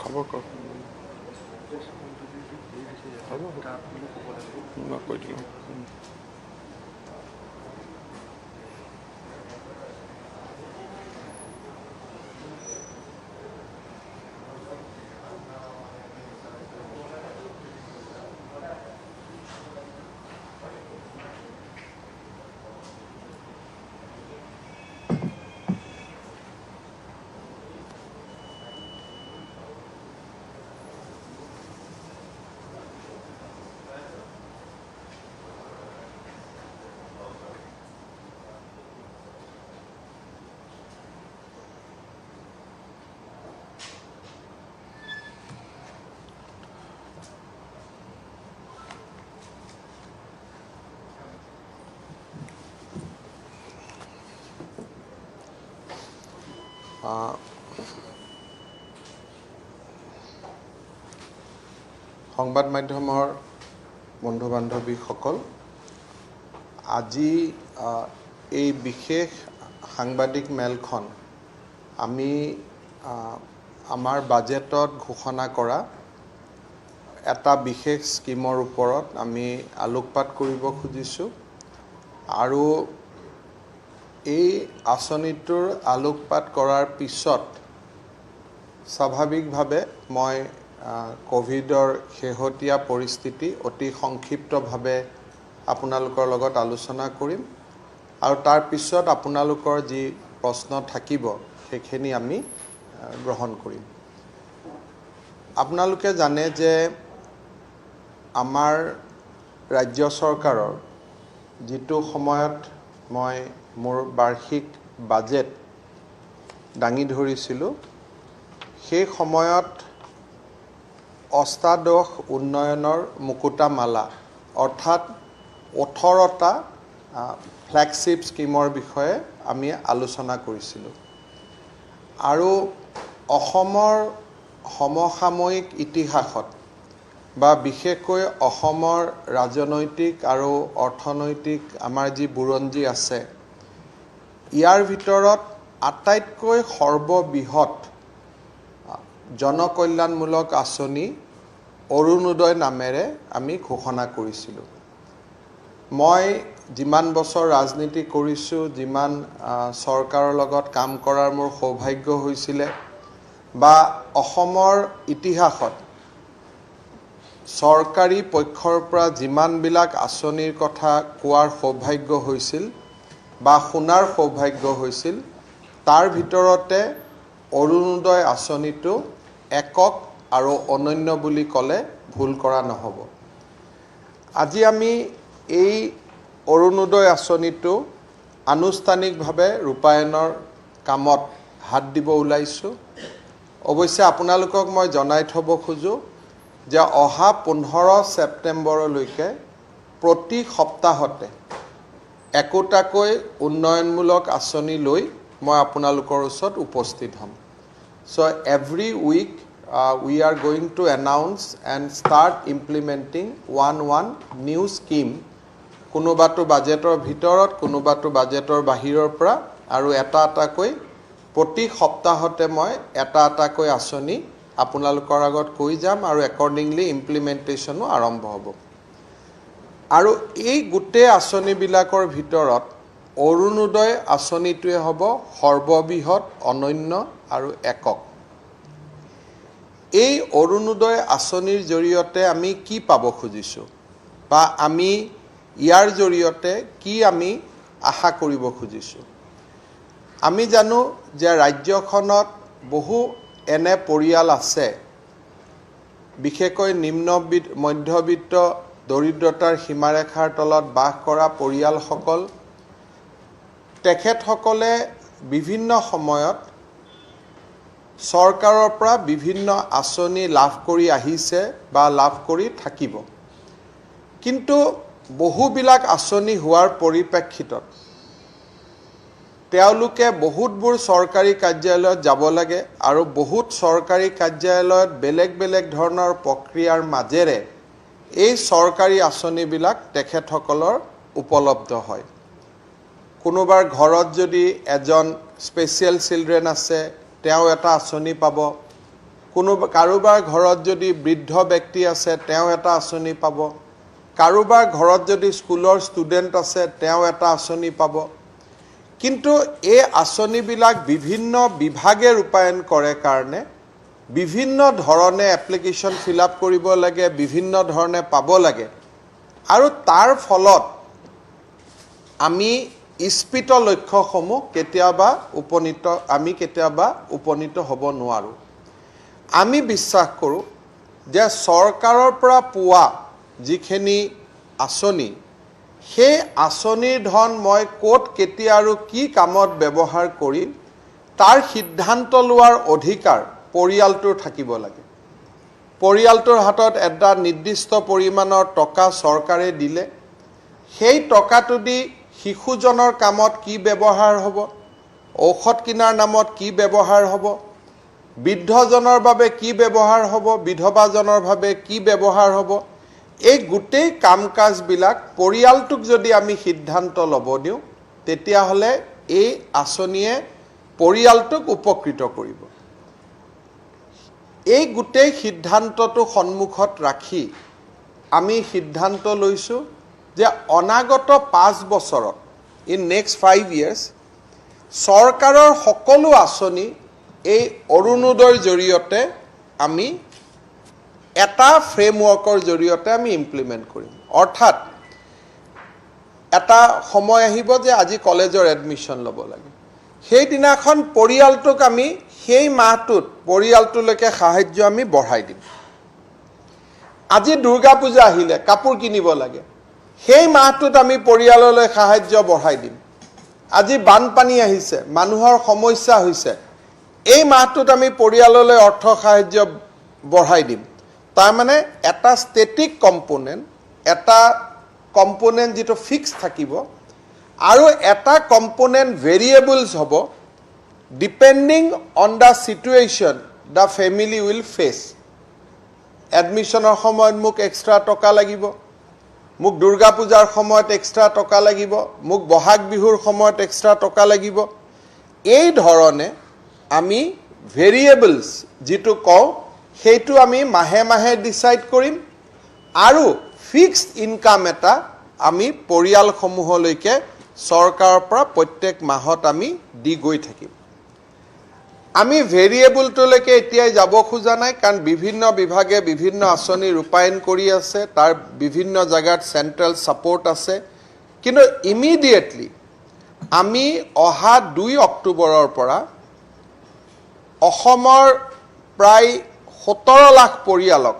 খবৰ কওক হ'ব মই কৈ দিলোঁ সংবাদ মাধ্যমৰ বন্ধু বান্ধৱীসকল আজি এই বিশেষ সাংবাদিক মেলখন আমি আমাৰ বাজেটত ঘোষণা কৰা এটা বিশেষ স্কিমৰ ওপৰত আমি আলোকপাত কৰিব খুজিছোঁ আৰু এই আঁচনিটোৰ আলোকপাত কৰাৰ পিছত স্বাভাৱিকভাৱে মই কোভিডৰ শেহতীয়া পৰিস্থিতি অতি সংক্ষিপ্তভাৱে আপোনালোকৰ লগত আলোচনা কৰিম আৰু তাৰ পিছত আপোনালোকৰ যি প্ৰশ্ন থাকিব সেইখিনি আমি গ্ৰহণ কৰিম আপোনালোকে জানে যে আমাৰ ৰাজ্য চৰকাৰৰ যিটো সময়ত মই মোৰ বাৰ্ষিক বাজেট দাঙি ধৰিছিলোঁ সেই সময়ত অষ্টাদশ উন্নয়নৰ মুকুতামালা অৰ্থাৎ 18টা ফ্লেগশ্বিপ স্কিমৰ বিষয়ে আমি আলোচনা কৰিছিলোঁ আৰু অসমৰ সমসাময়িক ইতিহাসত বা বিশেষকৈ অসমৰ ৰাজনৈতিক আৰু অৰ্থনৈতিক আমাৰ যি বুৰঞ্জী আছে ইয়াৰ ভিতৰত আটাইতকৈ সৰ্ববৃহৎ জনকল্যাণমূলক আঁচনি অৰুণোদয় নামেৰে আমি ঘোষণা কৰিছিলোঁ মই যিমান বছৰ ৰাজনীতি কৰিছোঁ যিমান চৰকাৰৰ লগত কাম কৰাৰ মোৰ সৌভাগ্য হৈছিলে বা অসমৰ ইতিহাসত চৰকাৰী পক্ষৰ পৰা যিমানবিলাক আঁচনিৰ কথা কোৱাৰ সৌভাগ্য হৈছিল বা শুনাৰ সৌভাগ্য হৈছিল তাৰ ভিতৰতে অৰুণোদয় আঁচনিটো একক আৰু অনন্য বুলি ক'লে ভুল কৰা নহ'ব আজি আমি এই অৰুণোদয় আঁচনিটো আনুষ্ঠানিকভাৱে ৰূপায়ণৰ কামত হাত দিব ওলাইছোঁ অৱশ্যে আপোনালোকক মই জনাই থ'ব খোজোঁ যে অহা 15 ছেপ্টেম্বৰলৈকে প্ৰতি সপ্তাহতে একোটাকৈ উন্নয়নমূলক আঁচনি লৈ মই আপোনালোকৰ ওচৰত উপস্থিত হ'ম So every week we are going to announce and start implementing one new scheme কোনোবাটো বাজেটৰ ভিতৰত কোনোবাটো বাজেটৰ বাহিৰৰ পৰা আৰু এটাকৈ প্ৰতি সপ্তাহতে মই এটাকৈ আঁচনি আপোনালোকৰ আগত কৈ যাম আৰু একৰ্ডিংলি ইমপ্লিমেন্টেশনো আৰম্ভ হ'ব আৰু এই গোটেই আঁচনিবিলাকৰ ভিতৰত অৰুণোদয় আঁচনিটোৱে হ'ব সৰ্ববৃহৎ অনন্য আৰু একক এই অৰুণোদয় আঁচনিৰ জৰিয়তে আমি কি পাব খুজিছোঁ বা আমি ইয়াৰ জৰিয়তে কি আমি আশা কৰিব খুজিছোঁ আমি জানো যে ৰাজ্যখনত বহু এনে পৰিয়াল আছে বিশেষকৈ নিম্ন মধ্যবিত্ত দৰিদ্ৰতাৰ সীমাৰেখাৰ তলত বাস কৰা পৰিয়ালসকল তেখেতসকলে বিভিন্ন সময়ত চৰকাৰৰ পৰা বিভিন্ন আঁচনি লাভ কৰি আহিছে বা লাভ কৰি থাকিব কিন্তু বহুবিলাক আঁচনি হোৱাৰ পৰিপ্ৰেক্ষিতত তেওঁলোকে বহুতবোৰ চৰকাৰী কাৰ্যালয়ত যাব লাগে আৰু বহুত চৰকাৰী কাৰ্যালয়ত বেলেগ ধৰণৰ প্ৰক্ৰিয়াৰ মাজেৰে এই চৰকাৰী আঁচনিবিলাক তেখেতসকলৰ উপলব্ধ হয় কোনোবাৰ ঘৰত যদি এজন স্পেচিয়েল চিলড্ৰেন আছে তেওঁ এটা আঁচনি পাব কাৰোবাৰ ঘৰত যদি বৃদ্ধ ব্যক্তি আছে তেওঁ এটা আঁচনি পাব, কাৰোবাৰ ঘৰত যদি স্কুলৰ ষ্টুডেণ্ট আছে তেওঁ এটা আঁচনি পাব। কিন্তু এই আঁচনিবিলাক বিভিন্ন বিভাগে ৰূপায়ণ কৰে কাৰণে বিভিন্ন ধৰণে এপ্লিকেশ্যন ফিল আপ কৰিব লাগে, বিভিন্ন ধৰণে পাব লাগে, আৰু তাৰ ফলত আমি ইস্পিত লক্ষ্যসমূহ কেতিয়াবা উপনীত হ'ব নোৱাৰোঁ। আমি বিশ্বাস কৰোঁ যে চৰকাৰৰ পৰা পোৱা যিখিনি আঁচনি, সেই আঁচনিৰ ধন মই ক'ত কেতিয়া আৰু কি কামত ব্যৱহাৰ কৰিম তাৰ সিদ্ধান্ত লোৱাৰ অধিকাৰ পৰিয়ালটোৰ থাকিব লাগে। পৰিয়ালটোৰ হাতত এটা নিৰ্দিষ্ট পৰিমাণৰ টকা চৰকাৰে দিলে সেই টকাটো দি শিশুজনৰ কামত কি ব্যৱহাৰ হ'ব, ঔষধ কিনাৰ নামত কি ব্যৱহাৰ হ'ব, বৃদ্ধজনৰ বাবে কি ব্যৱহাৰ হ'ব, বিধৱাজনৰ বাবে কি ব্যৱহাৰ হ'ব, এই গোটেই কাম কাজবিলাক পৰিয়ালটোক যদি আমি সিদ্ধান্ত ল'ব দিওঁ তেতিয়াহ'লে এই আঁচনিয়ে পৰিয়ালটোক উপকৃত কৰিব। এই গোটেই সিদ্ধান্তটো সন্মুখত ৰাখি আমি সিদ্ধান্ত লৈছোঁ যে অনাগত 5 বছৰত, ইন নেক্সট 5 years, চৰকাৰৰ সকলো আঁচনি এই অৰুণোদয়ৰ জৰিয়তে আমি এটা ফ্ৰেমৱৰ্কৰ জৰিয়তে আমি ইমপ্লিমেণ্ট কৰিম। অৰ্থাৎ এটা সময় আহিব যে আজি কলেজৰ এডমিশ্যন ল'ব লাগে, সেইদিনাখন পৰিয়ালটোক আমি সেই মাহটোত পৰিয়ালটোলৈকে সাহায্য আমি বঢ়াই দিম। আজি দুৰ্গা পূজা আহিলে কাপোৰ কিনিব লাগে, সেই মাহটোত আমি পৰিয়াললৈ সাহায্য বঢ়াই দিম। আজি বানপানী আহিছে, মানুহৰ সমস্যা হৈছে, এই মাহটোত আমি পৰিয়াললৈ অৰ্থ সাহায্য বঢ়াই দিম। তাৰমানে এটা ষ্টেটিক কম্পোনেণ্ট, এটা কম্পোনেণ্ট যিটো ফিক্স থাকিব, আৰু এটা কম্পোনেণ্ট ভেৰিয়েবলছ হ'ব depending on the situation the family will face. এডমিশ্যনৰ সময়ত মোক এক্সট্ৰা টকা লাগিব, মোক দুৰ্গা পূজাৰ সময়ত এক্সট্ৰা টকা লাগিব, মোক বহাগ বিহুৰ সময়ত এক্সট্ৰা টকা লাগিব। এই ধৰণে আমি ভেৰিয়েবলছ যিটো কওঁ সেইটো আমি মাহে মাহে ডিচাইড কৰিম, আৰু ফিক্সড ইনকাম এটা আমি পৰিয়ালসমূহলৈকে চৰকাৰৰ পৰা প্ৰত্যেক মাহত আমি দি গৈ থাকিম। আমি ভেৰিয়েবলটোলৈকে এতিয়াই যাব খোজা নাই, কাৰণ বিভিন্ন বিভাগে বিভিন্ন আঁচনি ৰূপায়ণ কৰি আছে, তাৰ বিভিন্ন জেগাত চেণ্ট্ৰেল ছাপোৰ্ট আছে। কিন্তু ইমিডিয়েটলি আমি অহা 2 অক্টোবৰৰ পৰা অসমৰ প্ৰায় 17 লাখ পৰিয়ালক,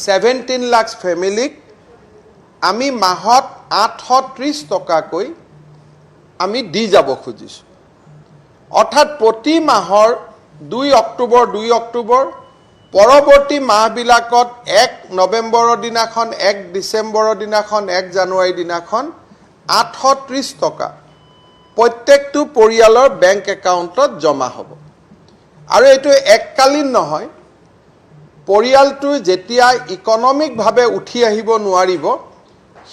17 লাখ ফেমিলিক আমি মাহত 830 টকাকৈ আমি দি যাব খুজিছোঁ। অৰ্থাৎ প্ৰতি মাহৰ 2 অক্টোবৰ, পৰৱৰ্তী মাহবিলাকত 1 নৱেম্বৰৰ দিনাখন, 1 ডিচেম্বৰৰ দিনাখন, 1 জানুৱাৰীৰ দিনাখন 830 টকা প্ৰত্যেকটো পৰিয়ালৰ বেংক একাউণ্টত জমা হ'ব। আৰু এইটো এককালীন নহয়, পৰিয়ালটো যেতিয়া ইকনমিকভাৱে উঠি আহিব নোৱাৰিব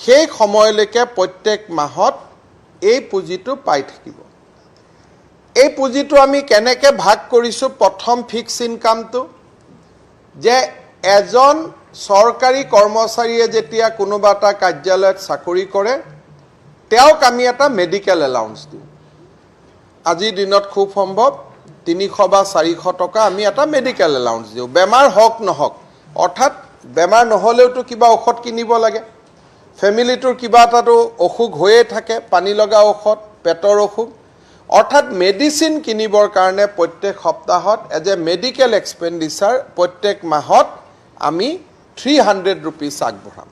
সেই সময়লৈকে প্ৰত্যেক মাহত এই পুঁজিটো পাই থাকিব। এই পুঁজিটো আমি কেনেকৈ ভাগ কৰিছোঁ? প্ৰথম ফিক্স ইনকামটো, যে এজন চৰকাৰী কৰ্মচাৰীয়ে যেতিয়া কোনোবা এটা কাৰ্যালয়ত চাকৰি কৰে তেওঁক আমি এটা মেডিকেল এলাউন্স দিওঁ। আজিৰ দিনত খুব সম্ভৱ 300 বা 400 টকা আমি এটা মেডিকেল এলাউন্স দিওঁ, বেমাৰ হওক নহওক। অৰ্থাৎ বেমাৰ নহ'লেওতো কিবা ঔষধ কিনিব লাগে, ফেমিলিটোৰ কিবা এটাতো অসুখ হৈয়ে থাকে, পানী লগা ঔষধ, পেটৰ অসুখ। অৰ্থাৎ মেডিচিন কিনিবৰ কাৰণে প্ৰত্যেক সপ্তাহত এজ এ মেডিকেল এক্সপেণ্ডিচাৰ প্ৰত্যেক মাহত আমি 300 rupees আগবঢ়াম।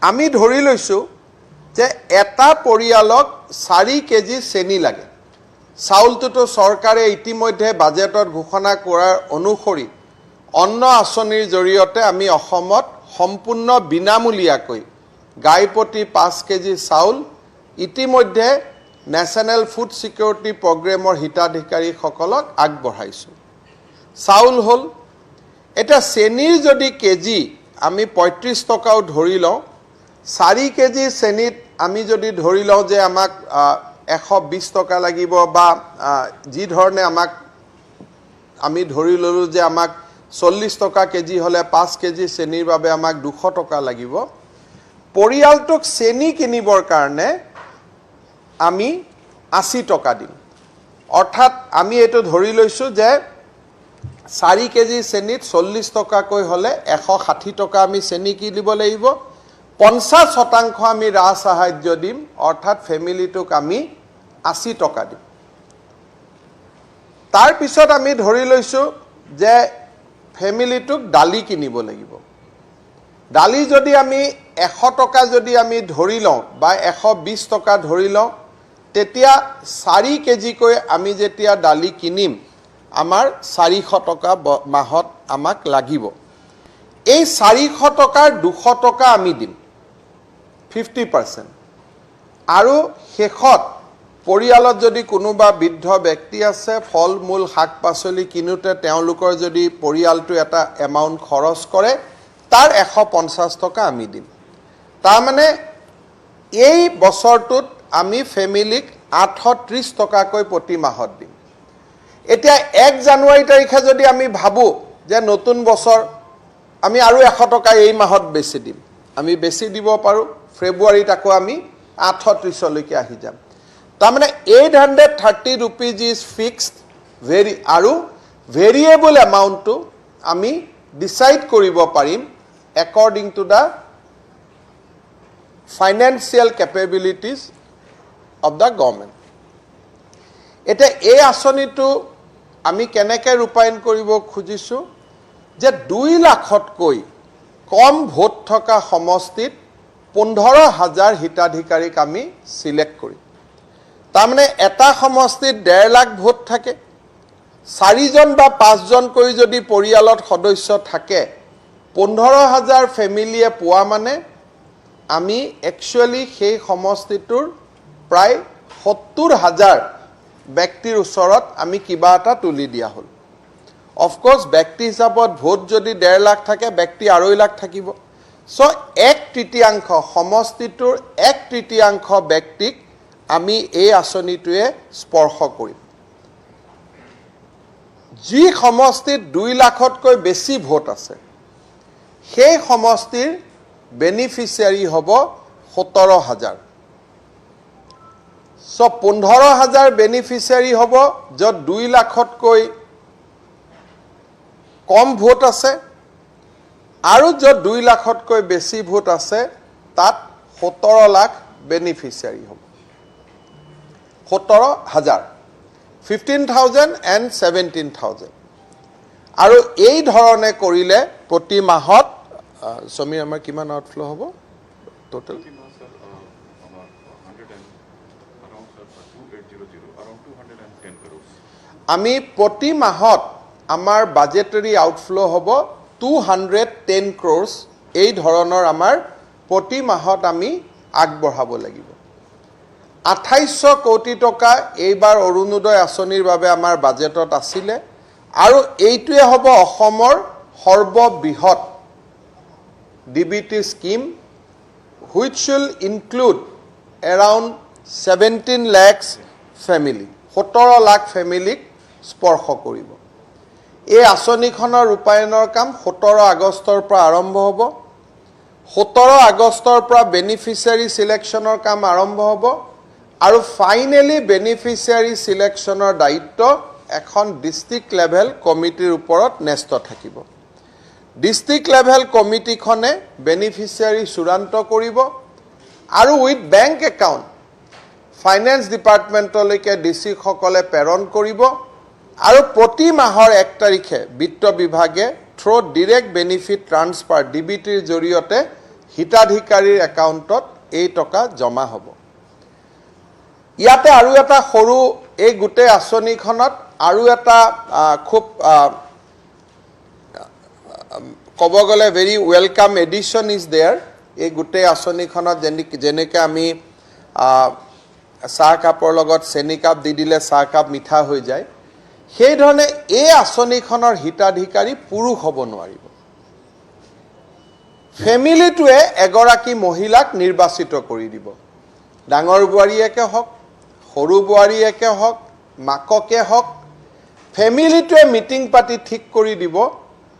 আমি ধৰি লৈছোঁ যে এটা পৰিয়ালক 4 কেজি চেনি লাগে। চাউলটোতো চৰকাৰে ইতিমধ্যে বাজেটত ঘোষণা কৰাৰ অনুসৰি অন্ন আঁচনিৰ জৰিয়তে আমি অসমত সম্পূৰ্ণ বিনামূলীয়াকৈ গাই প্ৰতি 5 কেজি চাউল ইতিমধ্যে নেশ্যনেল ফুড ছিকিউৰিটি প্ৰগ্ৰেমৰ হিতাধিকাৰীসকলক আগবঢ়াইছোঁ। চাউল হ'ল। এটা চেনিৰ যদি কেজি আমি 35 টকাও ধৰি লওঁ, 4 কেজি চেনিত আমি যদি ধৰি লওঁ যে আমাক 120 টকা লাগিব, বা যি ধৰণে আমাক আমি ধৰি ললোঁ যে আমাক 40 টকা কেজি হলে 5 কেজি চেনিৰ বাবে আমাক 200 টকা লাগিব পৰিয়ালটোক চেনি কিনিবৰ কাৰণে আমি 80 টকা দিম অৰ্থাৎ আমি এটো ধৰি লৈছো যে 4 কেজি চেনিত 40 টকাকৈ হলে 160 টকা আমি চেনি কিনিব লাগিব 50% আমি ৰাহ সাহায্য দিম অৰ্থাৎ ফ্যামিলিটোক আমি 80 টকা দিম তাৰ পিছত আমি ধৰি লৈছো যে ফ্যামিলিটোক ডালি কিনিব লাগিব ডালি যদি আমি 100 টকা যদি আমি ধৰি লওঁ বা 120 টকা ধৰি লওঁ তেতিয়া 4 কেজি কৈ আমি যেতিয়া ডালি কিনিম আমাৰ 400 টকা মাহত আমাক লাগিব এই 400 টকাৰ 200 টকা আমি দিম 50% আৰু শেষত পৰিয়ালত যদি কোনোবা বৃদ্ধ ব্যক্তি আছে ফল মূল শাক পাচলি কিনুতে তেওঁলোকৰ যদি পৰিয়ালটো এটা এমাউন্ট খৰচ কৰে তাৰ 150 টকা আমি দিম তাৰ মানে এই বছৰটোত আমি ফ্যামিলিক 830 টকাকৈ প্ৰতি মাহত দিম এতিয়া 1 জানুৱাৰী তাৰিখে যদি আমি ভাবো যে নতুন বছৰ আমি আৰু 100 টকা এই মাহত বেছি দিম আমি বেছি দিব পাৰো ফেব্ৰুৱাৰীত আকৌ আমি 830 লৈকে আহি যাম তাৰ মানে 830 rupees is fixed very আৰু variable amount to আমি decide কৰিব পাৰিম according to the financial capabilities of the government এটা এই আঁচনিটো আমি কেনেকৈ ৰূপায়ণ কৰিব খুজিছো যে 2 লাখতকৈ কম ভোট থকা সমষ্টিত 15000 হিতাধিকাৰীক আমি সিলেক্ট কৰিম তাৰ মানে এটা সমষ্টিত 1.5 লাখ ভোট থাকে 4 জন বা 5 জন কৈ যদি পৰিয়ালত সদস্য থাকে 15000 ফ্যামিলিয়ে পোৱা মানে আমি একচুয়ালি সেই সমষ্টিটোৰ প্ৰায় 70000 ব্যক্তিৰ ওচৰত আমি কিবা এটা তুলি দিয়া হল অফ কোর্স ব্যক্তি হিচাপত ভোট যদি 1.5 লাখ থাকে ব্যক্তি 2.5 লাখ থাকিব সো 1/3 সমষ্টিটোৰ 1/3 ব্যক্তিক আমি এই আঁচনিটোৱে স্পৰ্শ কৰিম যি সমষ্টিত 2 লাখতকৈ বেছি ভোট আছে সেই সমষ্টিৰ বেনিফিচিয়াৰী হ'ব 17000 সো 15000 বেনিফিচিয়াৰী হ'ব যত 2 লাখতকৈ কম ভোট আছে আৰু যত 2 লাখতকৈ বেছি ভোট আছে তাত 17 লাখ বেনিফিচিয়াৰী হ'ব 17000 15000 and 17000 আৰু এই ধৰণে কৰিলে প্ৰতি মাহত সমীৰ আমাৰ কিমান আউটফ্লো হ'ব টোটাল আমি প্ৰতি মাহত আমাৰ বাজেটাৰী আউটফ্লো হ'ব 210 crores এই ধৰণৰ আমাৰ প্ৰতি মাহত আমি আগবঢ়াব লাগিব 2800 কোটি টকা এইবাৰ অৰুণোদয় আঁচনিৰ বাবে আমাৰ বাজেটত আছিল আৰু এইটোৱে হ'ব অসমৰ সৰ্ববৃহৎ DBT scheme which will include around 17 lakhs family 17 lakh ফ্যামিলিক স্পৰ্শ কৰিব এই আঁচনিখনৰ ৰূপায়ণৰ কাম 17 আগষ্টৰ পৰা আৰম্ভ হ'ব 17 আগষ্টৰ পৰা বেনিফিচিয়াৰী সিলেকশনৰ কাম আৰম্ভ হ'ব আৰু ফাইনালি বেনিফিচিয়াৰী সিলেকশনৰ দায়িত্ব এখন ডিস্ট্ৰিক্ট লেভেল কমিটিৰ ওপৰত ন্যস্ত থাকিব ডিস্ট্ৰিক্ট লেভেল কমিটিখনে বেনিফিচিয়াৰী চূড়ান্ত কৰিব আৰু উইথ বেংক একাউণ্ট ফাইনেন্স ডিপাৰ্টমেণ্টলৈকে ডিসি সকলে প্ৰেৰণ কৰিব আৰু প্ৰতি মাহৰ 1 তাৰিখে বিত্ত বিভাগে থ্ৰু ডাইৰেক্ট বেনিফিট ট্ৰান্সফাৰ ডিবিটিৰ জৰিয়তে হিতাধিকাৰীৰ একাউণ্টত এই টকা জমা হ'ব ইয়াতে আৰু এটা সৰু এই গুটে আঁচনিখনত আৰু এটা খুব ক'ব গ'লে very welcome addition is there এই গুটে আঁচনিখনত যেনেকৈ আমি চাহ কাপৰ লগত চেনি কাপ দি দিলে চাহ কাপ মিঠা হৈ যায় সেই ধৰণে এই আঁচনিখনৰ হিতাধিকাৰী পুৰুষ হ'ব নোৱাৰিব ফ্যামিলিটোৱে এগৰাকী মহিলাক নিৰ্বাচিত কৰি দিব ডাঙৰ বুঢ়াৰীয়েকে হওক সৰু বুঢ়াৰীয়েকে হওক মাককে হওক ফেমিলিটোৱে মিটিং পাতি ঠিক কৰি দিব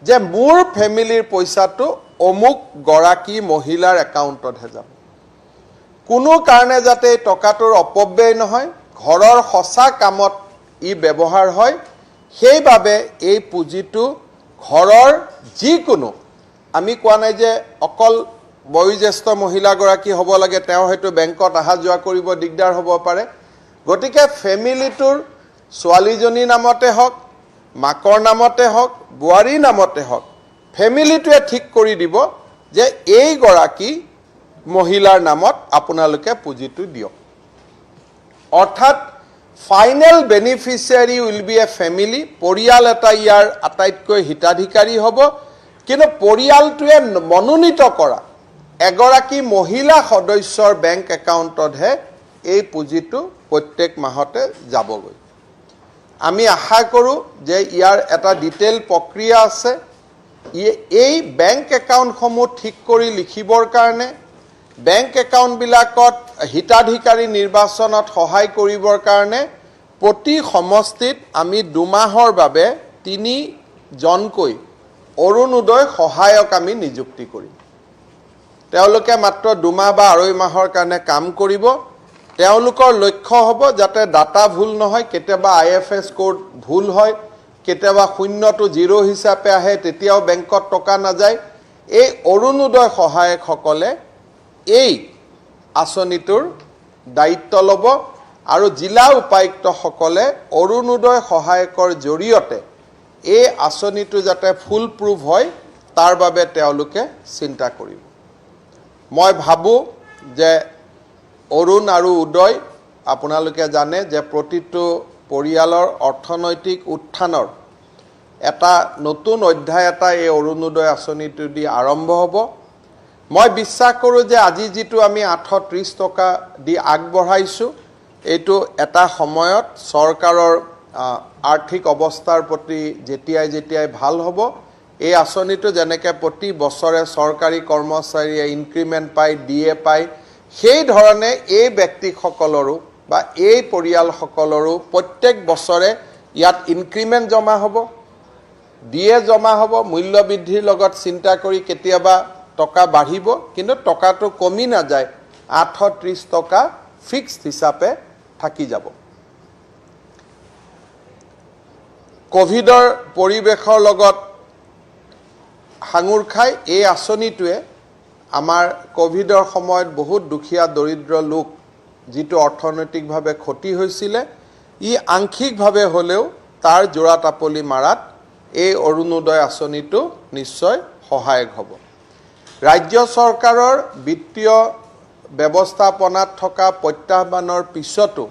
যে মোৰ ফেমিলিৰ পইচাটো অমুক গৰাকী মহিলাৰ একাউণ্টতহে যাব। কোনো কাৰণে যাতে এই টকাটোৰ অপব্যয় নহয়, ঘৰৰ সঁচা কামত ই ব্যৱহাৰ হয়, সেইবাবে এই পুঁজিটো ঘৰৰ যিকোনো, আমি কোৱা নাই যে অকল বয়োজ্যেষ্ঠ মহিলাগৰাকী হ'ব লাগে, তেওঁ হয়তো বেংকত অহা যোৱা কৰিব দিগদাৰ হ'ব পাৰে, গতিকে ফেমিলিটোৰ ছোৱালীজনীৰ নামতে হওক, মাকৰ নামতে হওক, বোৱাৰীৰ নামতে হওক, ফেমিলিটোৱে ঠিক কৰি দিব যে এইগৰাকী মহিলাৰ নামত আপোনালোকে পুঁজিটো দিয়ক। অৰ্থাৎ final beneficiary will B a family, পৰিয়াল এটা ইয়াৰ আটাইতকৈ হিতাধিকাৰী হ'ব, কিন্তু পৰিয়ালটোৱে মনোনীত কৰা এগৰাকী মহিলা সদস্যৰ বেংক একাউণ্টতহে এই পুঁজিটো প্ৰত্যেক মাহতে যাবগৈ। আমি আশা কৰোঁ যে ইয়াৰ এটা ডিটেইল প্ৰক্ৰিয়া আছে। এই বেংক একাউণ্টসমূহ ঠিক কৰি লিখিবৰ কাৰণে, বেংক একাউণ্টবিলাকত হিতাধিকাৰী নিৰ্বাচনত সহায় কৰিবৰ কাৰণে প্ৰতি সমষ্টিত আমি 2 মাহৰ বাবে 3জনকৈ অৰুণোদয় সহায়ক আমি নিযুক্তি কৰিম। তেওঁলোকে মাত্ৰ 2 মাহ বা 2.5 মাহৰ কাৰণে কাম কৰিব। তেওঁলোকৰ লক্ষ্য হ'ব যাতে ডাটা ভুল নহয়, কেতিয়াবা IFS কোড ভুল হয়, কেতিয়াবা 0টো 0 হিচাপে আহে, তেতিয়াও বেংকত টকা নাযায়। এই অৰুণোদয় সহায়কসকলে এই আঁচনিটোৰ দায়িত্ব ল'ব আৰু জিলা উপায়ুক্তসকলে অৰুণোদয় সহায়কৰ জৰিয়তে এই আঁচনিটো যাতে ফুল প্ৰুফ হয় তাৰ বাবে তেওঁলোকে চিন্তা কৰিব। মই ভাবোঁ যে অৰুণ আৰু উদয়, আপোনালোকে জানে যে প্ৰতিটো পৰিয়ালৰ অৰ্থনৈতিক উত্থানৰ এটা নতুন অধ্যায় এটা এই অৰুণোদয় আঁচনিটো দি আৰম্ভ হ'ব। মই বিশ্বাস কৰোঁ যে আজি যিটো আমি 830 টকা দি আগবঢ়াইছোঁ, এইটো এটা সময়ত চৰকাৰৰ আৰ্থিক অৱস্থাৰ প্ৰতি যেতিয়াই ভাল হ'ব, এই আঁচনিটো যেনেকৈ প্ৰতি বছৰে চৰকাৰী কৰ্মচাৰীয়ে ইনক্ৰিমেণ্ট পায়, DA পায়, সেই ধৰণে এই ব্যক্তিসকলৰো বা এই পৰিয়ালসকলৰো প্ৰত্যেক বছৰে ইয়াত ইনক্ৰিমেণ্ট জমা হ'ব, DA জমা হ'ব। মূল্য বৃদ্ধিৰ লগত চিন্তা কৰি কেতিয়াবা টকা বাঢ়িব, কিন্তু টকাটো কমি নাযায়, 830 টকা ফিক্সড হিচাপে থাকি যাব। কোভিডৰ পৰিৱেশৰ লগত সাঙুৰ খাই এই আঁচনিটোৱে আমাৰ কোভিডৰ সময়ত বহুত দুখীয়া দৰিদ্ৰ লোক যিটো অৰ্থনৈতিকভাৱে ক্ষতি হৈছিলে, ই আংশিকভাৱে হ'লেও তাৰ জোৰা টাপলি মাৰাত এই অৰুণোদয় আঁচনিটো নিশ্চয় সহায়ক হ'ব। ৰাজ্য চৰকাৰৰ বিত্তীয় ব্যৱস্থাপনাত থকা প্ৰত্যাহ্বানৰ পিছতো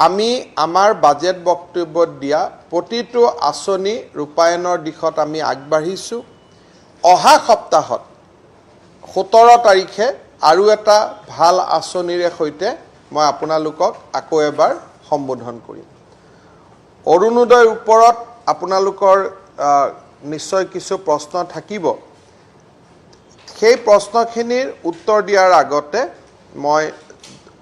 আমি আমাৰ বাজেট বক্তব্যত দিয়া প্ৰতিটো আঁচনি ৰূপায়ণৰ দিশত আমি আগবাঢ়িছোঁ। অহা সপ্তাহত 17 তাৰিখে আৰু এটা ভাল আঁচনিৰে সৈতে মই আপোনালোকক আকৌ এবাৰ সম্বোধন কৰিম। অৰুণোদয়ৰ ওপৰত আপোনালোকৰ নিশ্চয় কিছু প্ৰশ্ন থাকিব। সেই প্ৰশ্নখিনিৰ উত্তৰ দিয়াৰ আগতে মই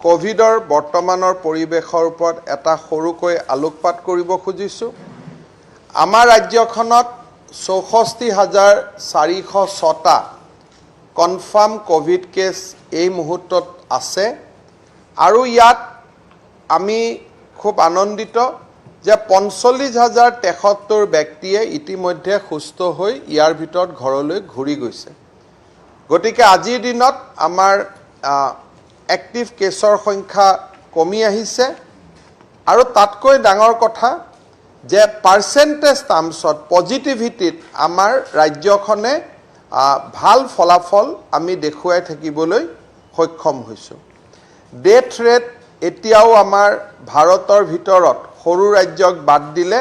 কোভিডৰ বৰ্তমানৰ পৰিৱেশৰ ওপৰত এটা সৰুকৈ আলোকপাত কৰিব খুজিছোঁ। আমাৰ ৰাজ্যখনত 64,406টা কনফাৰ্ম কোভিড কেছ এই মুহূৰ্তত আছে আৰু ইয়াত আমি খুব আনন্দিত যে 45,073 ব্যক্তিয়ে ইতিমধ্যে সুস্থ হৈ ইয়াৰ ভিতৰত ঘৰলৈ ঘূৰি গৈছে। গতিকে আজিৰ দিনত আমাৰ এক্টিভ কেছৰ সংখ্যা কমি আহিছে আৰু তাতকৈ ডাঙৰ কথা যে পাৰ্চেণ্টেজ টাৰ্মছত পজিটিভিটিত আমাৰ ৰাজ্যখনে ভাল ফলাফল আমি দেখুৱাই থাকিবলৈ সক্ষম হৈছোঁ। ডেথ ৰেট এতিয়াও আমাৰ ভাৰতৰ ভিতৰত সৰু ৰাজ্যক বাদ দিলে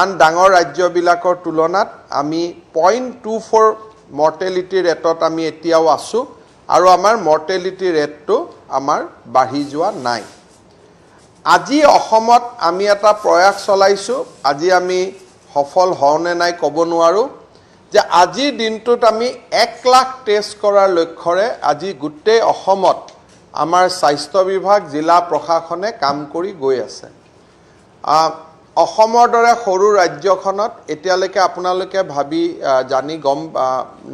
আন ডাঙৰ ৰাজ্যবিলাকৰ তুলনাত আমি 0.24 মৰ্টেলিটি ৰেটত আমি এতিয়াও আছোঁ আৰু আমাৰ মৰ্টেলিটি ৰেটটো আমাৰ বাঢ়ি যোৱা নাই। আজি অসমত আমি এটা প্ৰয়াস চলাইছোঁ, আজি আমি সফল হওঁ নে নাই ক'ব নোৱাৰোঁ, যে আজিৰ দিনটোত আমি 1 লাখ টেষ্ট কৰাৰ লক্ষ্যৰে আজি গোটেই অসমত আমাৰ স্বাস্থ্য বিভাগ, জিলা প্ৰশাসনে কাম কৰি গৈ আছে। অসমৰ দৰে সৰু ৰাজ্যখনত এতিয়ালৈকে আপোনালোকে ভাবি জানি গম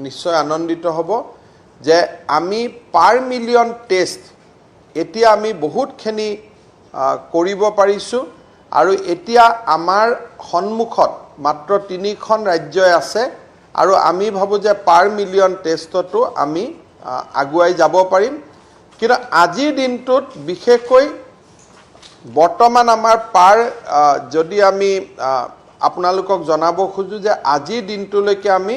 নিশ্চয় আনন্দিত হ'ব যে আমি পাৰ মিলিয়ন টেষ্ট এতিয়া আমি বহুতখিনি কৰিব পাৰিছোঁ আৰু এতিয়া আমাৰ সন্মুখত মাত্ৰ 3খন ৰাজ্যই আছে আৰু আমি ভাবোঁ যে পাৰ মিলিয়ন টেষ্টতো আমি আগুৱাই যাব পাৰিম কিন্তু আজিৰ দিনটোত বিশেষকৈ বৰ্তমান আমাৰ পাৰ যদি আমি আপোনালোকক জনাব খোজো যে আজিৰ দিনটোলৈকে আমি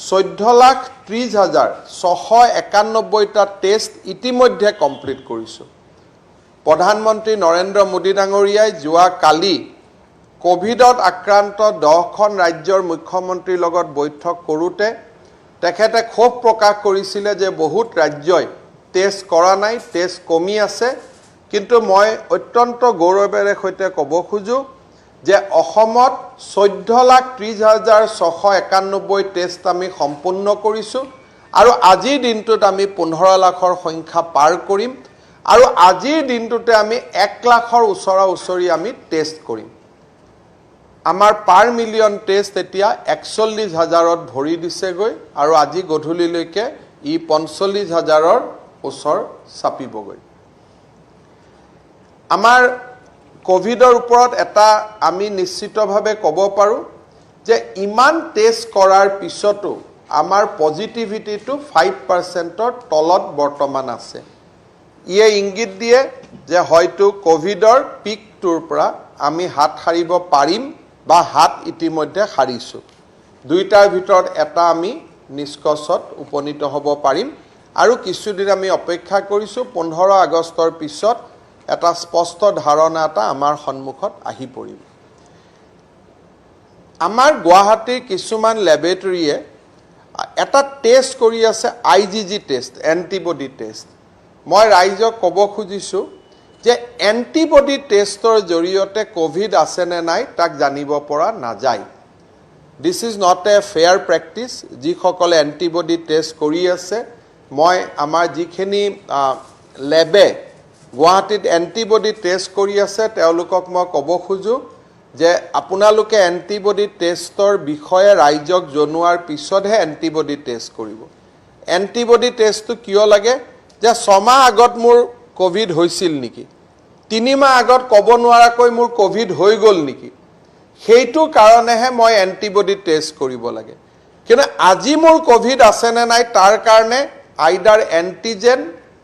14,30,691টা টেষ্ট ইতিমধ্যে কমপ্লিট কৰিছোঁ প্ৰধানমন্ত্ৰী নৰেন্দ্ৰ মোদী ডাঙৰীয়াই যোৱা কালি কোভিডত আক্ৰান্ত 10খন ৰাজ্যৰ মুখ্যমন্ত্ৰীৰ লগত বৈঠক কৰোঁতে তেখেতে ক্ষোভ প্ৰকাশ কৰিছিলে যে বহুত ৰাজ্যই টেষ্ট কৰা নাই টেষ্ট কমি আছে কিন্তু মই অত্যন্ত গৌৰৱেৰে সৈতে ক'ব খোজো যে অসমত 14,30,691 টেষ্ট আমি সম্পূৰ্ণ কৰিছোঁ আৰু আজিৰ দিনটোত আমি 15 লাখৰ সংখ্যা পাৰ কৰিম আৰু আজিৰ দিনটোতে আমি 1 লাখৰ ওচৰা-ওচৰি আমি টেষ্ট কৰিম আমাৰ পাৰ মিলিয়ন টেষ্ট এতিয়া 41,000ত ভৰি দিছেগৈ আৰু আজি গধূলিলৈকে ই 45,000ৰ ওচৰ চাপিবগৈ আমাৰ কোভিডৰ ওপৰত এটা আমি নিশ্চিতভাৱে ক'ব পাৰোঁ যে ইমান টেষ্ট কৰাৰ পিছতো আমাৰ পজিটিভিটিটো 5%ৰ তলত বৰ্তমান আছে ইয়ে ইংগিত দিয়ে যে হয়তো কোভিডৰ পিকটোৰ পৰা আমি হাত সাৰিব পাৰিম বা হাত ইতিমধ্যে সাৰিছোঁ দুইটাৰ ভিতৰত এটা আমি নিষ্কৰ্ষত উপনীত হ'ব পাৰিম আৰু কিছুদিন আমি অপেক্ষা কৰিছোঁ 15 আগষ্টৰ পিছত এটা স্পষ্ট ধাৰণা এটা আমাৰ সন্মুখত আহি পৰিব আমাৰ গুৱাহাটীৰ কিছুমান ল্যাবৰেটৰীয়ে এটা টেষ্ট কৰি আছে IgG টেষ্ট এন্টিবডি টেষ্ট মই ৰাইজক ক'ব খুজিছোঁ যে এন্টিবডি টেষ্টৰ জৰিয়তে কোভিড আছে নে নাই তাক জানিব পৰা নাযায় this is not a fair practice যিসকলে এন্টিবডি টেষ্ট কৰি আছে মই আমাৰ যিখিনি ল্যাবে গুৱাহাটীত এন্টিবডি টেষ্ট কৰি আছে তেওঁলোকক মই ক'ব খোজো যে আপোনালোকে এন্টিবডি টেষ্টৰ বিষয়ে ৰাইজক জনোৱাৰ পিছতহে এন্টিবডি টেষ্ট কৰিব এন্টিবডি টেষ্টটো কিয় লাগে যে 6 মাহ আগত মোৰ কোভিড হৈছিল নেকি 3 মাহ আগত ক'ব নোৱাৰাকৈ মোৰ কোভিড হৈ গ'ল নেকি সেইটো কাৰণেহে মই এন্টিবডি টেষ্ট কৰিব লাগে কিন্তু আজি মোৰ কোভিড আছে নে নাই তাৰ কাৰণে আইদাৰ এন্টিজেন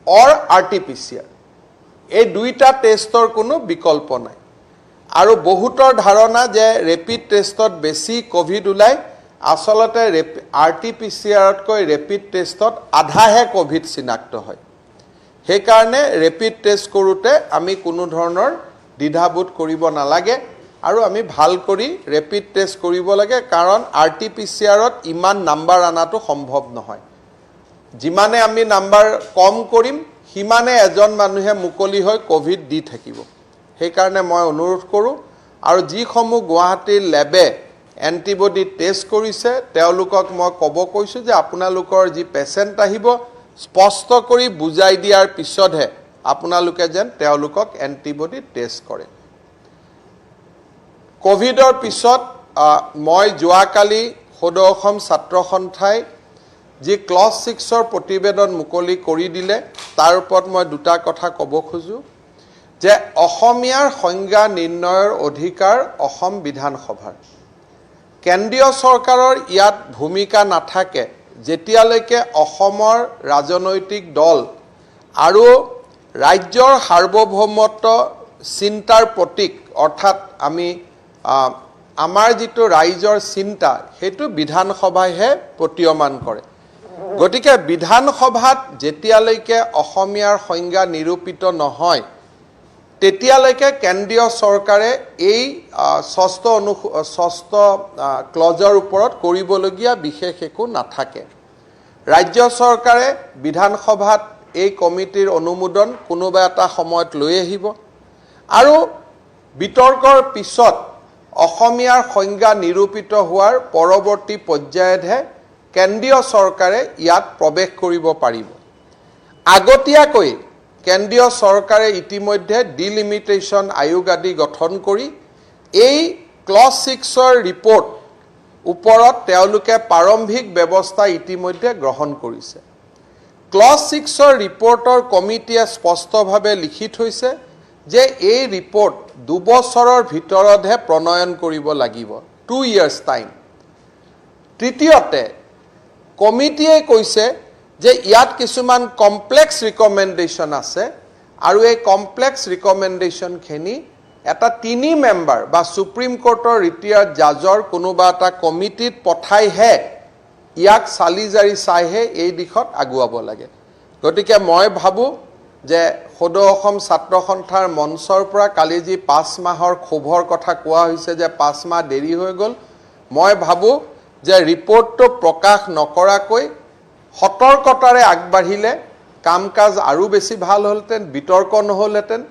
অৰ RT-PCR এই দুইটা টেষ্টৰ কোনো বিকল্প নাই আৰু বহুতৰ ধাৰণা যে ৰেপিড টেষ্টত বেছি কোভিড ওলাই আসলতে RT-PCRতকৈ ৰেপিড টেষ্টত আধাহে কোভিড চিনাক্ত হয় সেই কাৰণে ৰেপিড টেষ্ট কৰোতে আমি কোনো ধৰণৰ দ্বিধাবোধ কৰিব নালাগে আৰু আমি ভাল কৰি ৰেপিড টেষ্ট কৰিব লাগে কাৰণ RT-PCRত ইমান নাম্বাৰ আনাটো সম্ভৱ নহয় যিমানে আমি নাম্বাৰ কম কৰিম হিমানে এজন মানুহে মুকলি হৈ কোভিড দি থাকিব সেই কাৰণে মই অনুৰোধ কৰোঁ আৰু যিসমূহ গুৱাহাটীৰ ল্যাবে এন্টিবডি টেষ্ট কৰিছে তেওঁলোকক মই ক'ব কৈছোঁ যে আপোনালোকৰ যি পেচেণ্ট আহিব স্পষ্ট কৰি বুজাই দিয়াৰ পিছতহে আপোনালোকে যেন তেওঁলোকক এন্টিবডি টেষ্ট কৰে কোভিডৰ পিছত মই যোৱাকালি সদৌ অসম ছাত্ৰ সন্থাই যি ক্লজ 6ৰ প্ৰতিবেদন মুকলি কৰি দিলে তাৰ ওপৰত মই দুটা কথা ক'ব খোজো যে অসমীয়াৰ সংজ্ঞা নিৰ্ণয়ৰ অধিকাৰ অসম বিধানসভাৰ কেন্দ্ৰীয় চৰকাৰৰ ইয়াত ভূমিকা নাথাকে যেতিয়ালৈকে অসমৰ ৰাজনৈতিক দল আৰু ৰাজ্যৰ সাৰ্বভৌমত্ব চিন্তাৰ প্ৰতীক অৰ্থাৎ আমি আমাৰ যিটো ৰাইজৰ চিন্তা সেইটো বিধানসভাইহে প্ৰতীয়মান কৰে গতিকে বিধানসভাত যেতিয়ালৈকে অসমীয়াৰ সংজ্ঞা নিৰূপিত নহয় তেতিয়ালৈকে কেন্দ্ৰীয় চৰকাৰে এই ষষ্ঠ ক্লজৰ ওপৰত কৰিবলগীয়া বিশেষ একো নাথাকে ৰাজ্য চৰকাৰে বিধানসভাত এই কমিটিৰ অনুমোদন কোনোবা এটা সময়ত লৈ আহিব আৰু বিতৰ্কৰ পিছত অসমীয়াৰ সংজ্ঞা নিৰূপিত হোৱাৰ পৰৱৰ্তী পৰ্যায়তহে কেন্দ্ৰীয় চৰকাৰে ইয়াত প্ৰৱেশ কৰিব পাৰিব আগতীয়াকৈ কেন্দ্ৰীয় চৰকাৰে ইতিমধ্যে ডিলিমিটেশ্যন আয়োগ আদি গঠন কৰি এই ক্লজ 6ৰ ৰিপৰ্ট ওপৰত তেওঁলোকে প্ৰাৰম্ভিক ব্যৱস্থা ইতিমধ্যে গ্ৰহণ কৰিছে। ক্লজ 6ৰ ৰিপৰ্টৰ কমিটিয়ে স্পষ্টভাৱে লিখি থৈছে যে এই ৰিপৰ্ট 2 বছৰৰ ভিতৰতহে প্ৰণয়ন কৰিব লাগিব, 2 years টাইম। তৃতীয়তে কমিটিয়ে কৈছে যে ইয়াত কিছুমান কমপ্লেক্স ৰিকমেণ্ডেশ্যন আছে আৰু এই কমপ্লেক্স ৰিকমেণ্ডেশ্যনখিনি এটা 3 মেম্বাৰ বা সুপ্ৰিম কোৰ্টৰ ৰিটায়াৰ্ড জাজৰ কোনোবা এটা কমিটিত পঠাইহে ইয়াক চালি জাৰি চাইহে এই দিশত আগুৱাব লাগে। গতিকে মই ভাবোঁ যে সদৌ অসম ছাত্ৰ সন্থাৰ মঞ্চৰ পৰা কালি যি 5 মাহৰ ক্ষোভৰ কথা কোৱা হৈছে যে 5 মাহ দেৰি হৈ গ'ল, মই ভাবোঁ যে ৰিপৰ্টটো প্ৰকাশ নকৰাকৈ সতৰ্কতাৰে আগবাঢ়িলে কাম কাজ আৰু বেছি ভাল হ'লহেঁতেন, বিতৰ্ক নহ'লহেঁতেন।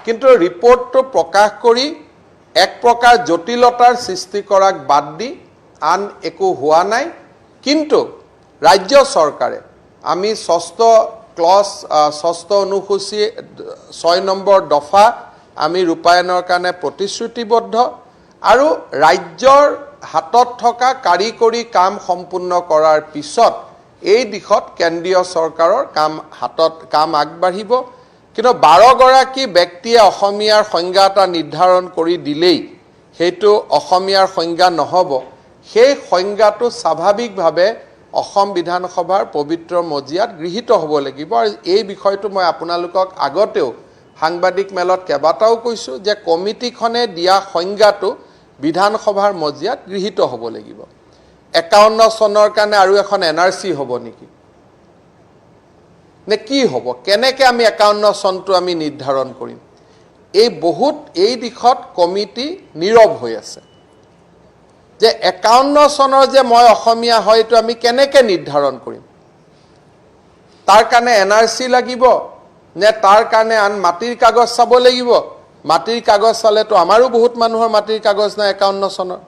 কিন্তু ৰিপৰ্টটো প্ৰকাশ কৰি এক প্ৰকাৰ জটিলতাৰ সৃষ্টি কৰাক বাদ দি আন একো হোৱা নাই। কিন্তু ৰাজ্য চৰকাৰে আমি 6ষ্ঠ অনুসূচী 6 নম্বৰ দফা আমি ৰূপায়ণৰ কাৰণে প্ৰতিশ্ৰুতিবদ্ধ আৰু ৰাজ্যৰ হাতত থকা কাৰিকৰী কাম সম্পূৰ্ণ কৰাৰ পিছত এই দিশত কেন্দ্ৰীয় চৰকাৰৰ কাম আগবাঢ়িব। কিন্তু 12গৰাকী ব্যক্তিয়ে অসমীয়াৰ সংজ্ঞা এটা নিৰ্ধাৰণ কৰি দিলেই সেইটো অসমীয়াৰ সংজ্ঞা নহ'ব। সেই সংজ্ঞাটো স্বাভাৱিকভাৱে অসম বিধানসভাৰ পবিত্ৰ মজিয়াত গৃহীত হ'ব লাগিব। আৰু এই বিষয়টো মই আপোনালোকক আগতেও সাংবাদিক মেলত কেইবাটাও কৈছোঁ যে কমিটিখনে দিয়া সংজ্ঞাটো বিধানসভাৰ মজিয়াত গৃহীত হ'ব লাগিব। 51 চনৰ কাৰণে আৰু এখন NRC হ'ব নেকি নে কি হ'ব? কেনেকৈ আমি 51 চনটো আমি নিৰ্ধাৰণ কৰিম? এই দিশত কমিটি নীৰৱ হৈ আছে যে 51 চনৰ যে মই অসমীয়া হয় এইটো আমি কেনেকৈ নিৰ্ধাৰণ কৰিম? তাৰ কাৰণে NRC লাগিব নে তাৰ কাৰণে আন মাটিৰ কাগজ চাব লাগিব? মাটিৰ কাগজ চালেতো আমাৰো বহুত মানুহৰ মাটিৰ কাগজ নাই 51 চনৰ।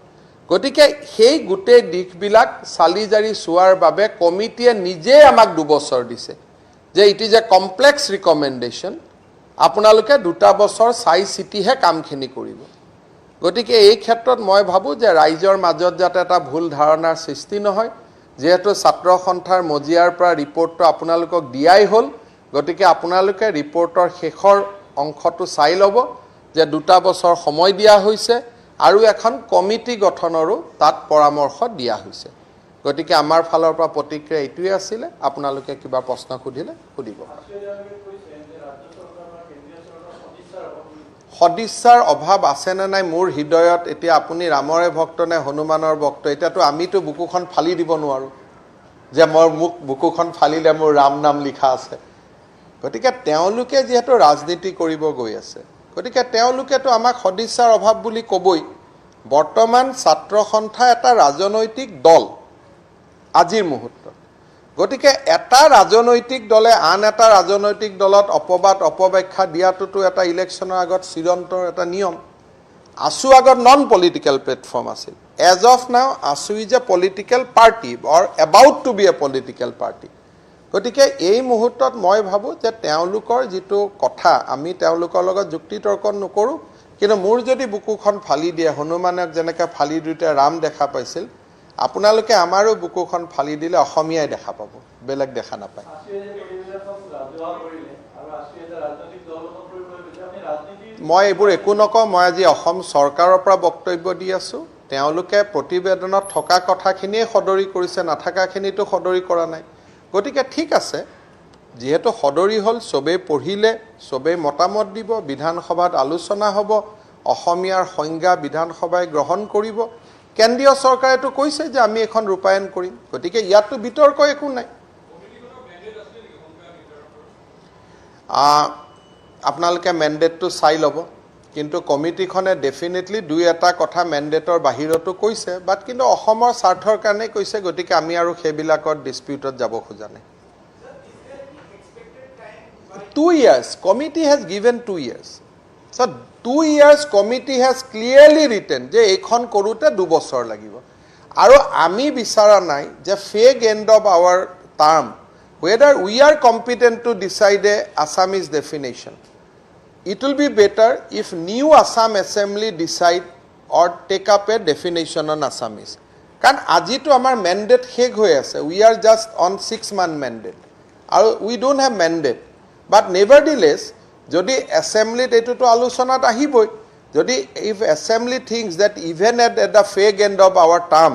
গতিকে সেই গোটেই দিশবিলাক চালি জাৰি চোৱাৰ বাবে কমিটিয়ে নিজে আমাক 2 বছৰ দিছে যে it is A complex recommendation, আপোনালোকে 2টা বছৰ চাই চিতিহে কামখিনি কৰিব। গতিকে এই ক্ষেত্ৰত মই ভাবোঁ যে ৰাইজৰ মাজত যাতে এটা ভুল ধাৰণাৰ সৃষ্টি নহয়। যেহেতু ছাত্ৰ সন্থাৰ মজিয়াৰ পৰা ৰিপৰ্টটো আপোনালোকক দিয়াই হ'ল, গতিকে আপোনালোকে ৰিপৰ্টৰ শেষৰ অংশটো চাই ল'ব যে 2টা বছৰ সময় দিয়া হৈছে আৰু এখন কমিটি গঠনৰো তাত পৰামৰ্শ দিয়া হৈছে। গতিকে আমাৰ ফালৰ পৰা প্ৰতিক্ৰিয়া এইটোৱে আছিলে। আপোনালোকে কিবা প্ৰশ্ন সুধিলে সুধিব। সদিচ্ছাৰ অভাৱ আছেনে নাই মোৰ হৃদয়ত? এতিয়া আপুনি ৰামৰে ভক্ত নে হনুমানৰ ভক্ত? এতিয়াতো আমিতো বুকুখন ফালি দিব নোৱাৰোঁ যে মোক বুকুখন ফালিলে মোৰ ৰাম নাম লিখা আছে। গতিকে তেওঁলোকে যিহেতু ৰাজনীতি কৰিব গৈ আছে, গতিকে তেওঁলোকেতো আমাক সদিচ্ছাৰ অভাৱ বুলি ক'বই। বৰ্তমান ছাত্ৰ সন্থা এটা ৰাজনৈতিক দল আজিৰ মুহূৰ্তত। গতিকে এটা ৰাজনৈতিক দলে আন এটা ৰাজনৈতিক দলত অপবাদ অপব্যাখ্যা দিয়াটোতো এটা ইলেকশ্যনৰ আগত চিৰন্তৰ এটা নিয়ম। আছু আগত নন পলিটিকেল প্লেটফৰ্ম আছিল। As of now AASU is a political party or about to be a political party. গতিকে এই মুহূৰ্তত মই ভাবোঁ যে তেওঁলোকৰ যিটো কথা, আমি তেওঁলোকৰ লগত যুক্তি তৰ্ক নকৰোঁ, কিন্তু মোৰ যদি বুকুখন ফালি দিয়ে, হনুমানক যেনেকৈ ফালি দিওঁতে ৰাম দেখা পাইছিল, আপোনালোকে আমাৰো বুকুখন ফালি দিলে অসমীয়াই দেখা পাব, বেলেগ দেখা নাপায়। মই এইবোৰ একো নকওঁ। মই আজি অসম চৰকাৰৰ পৰা বক্তব্য দি আছোঁ। তেওঁলোকে প্ৰতিবেদনত থকা কথাখিনিয়ে সদৰি কৰিছে, নাথাকাখিনিতো সদৰি কৰা নাই। গতিকে ঠিক আছে, যিহেতু সদৰি হ'ল, চবেই পঢ়িলে, চবেই মতামত দিব, বিধানসভাত আলোচনা হ'ব, অসমীয়াৰ সংজ্ঞা বিধানসভাই গ্ৰহণ কৰিব। কেন্দ্ৰীয় চৰকাৰেতো কৈছে যে আমি এখন ৰূপায়ণ কৰিম। গতিকে ইয়াততো বিতৰ্ক একো নাই। আপোনালোকে মেণ্ডেটটো চাই ল'ব, কিন্তু কমিটিখনে ডেফিনেটলি 2-এটা কথা মেণ্ডেটৰ বাহিৰতো কৈছে, বাট কিন্তু অসমৰ স্বাৰ্থৰ কাৰণে কৈছে। গতিকে আমি আৰু সেইবিলাকত ডিছপিউটত যাব খোজা নাই। 2 years, committee has given 2 years. So 2 years committee has clearly written যে এইখন কৰোঁতে 2 বছৰ লাগিব। আৰু আমি বিচৰা নাই যে fake end of our term, whether we are competent to decide a Assamese definition. It will be better if new Assam Assembly decide or take up a definition on Assamese. কাৰণ আজিতো আমাৰ mandate শেষ হৈ আছে. We are just on 6-month mandate. আৰু we don't have mandate. But nevertheless, যদি assemblyত এইটোতো আলোচনাত আহিবই. যদি if assembly thinks that even at the fag end of our term,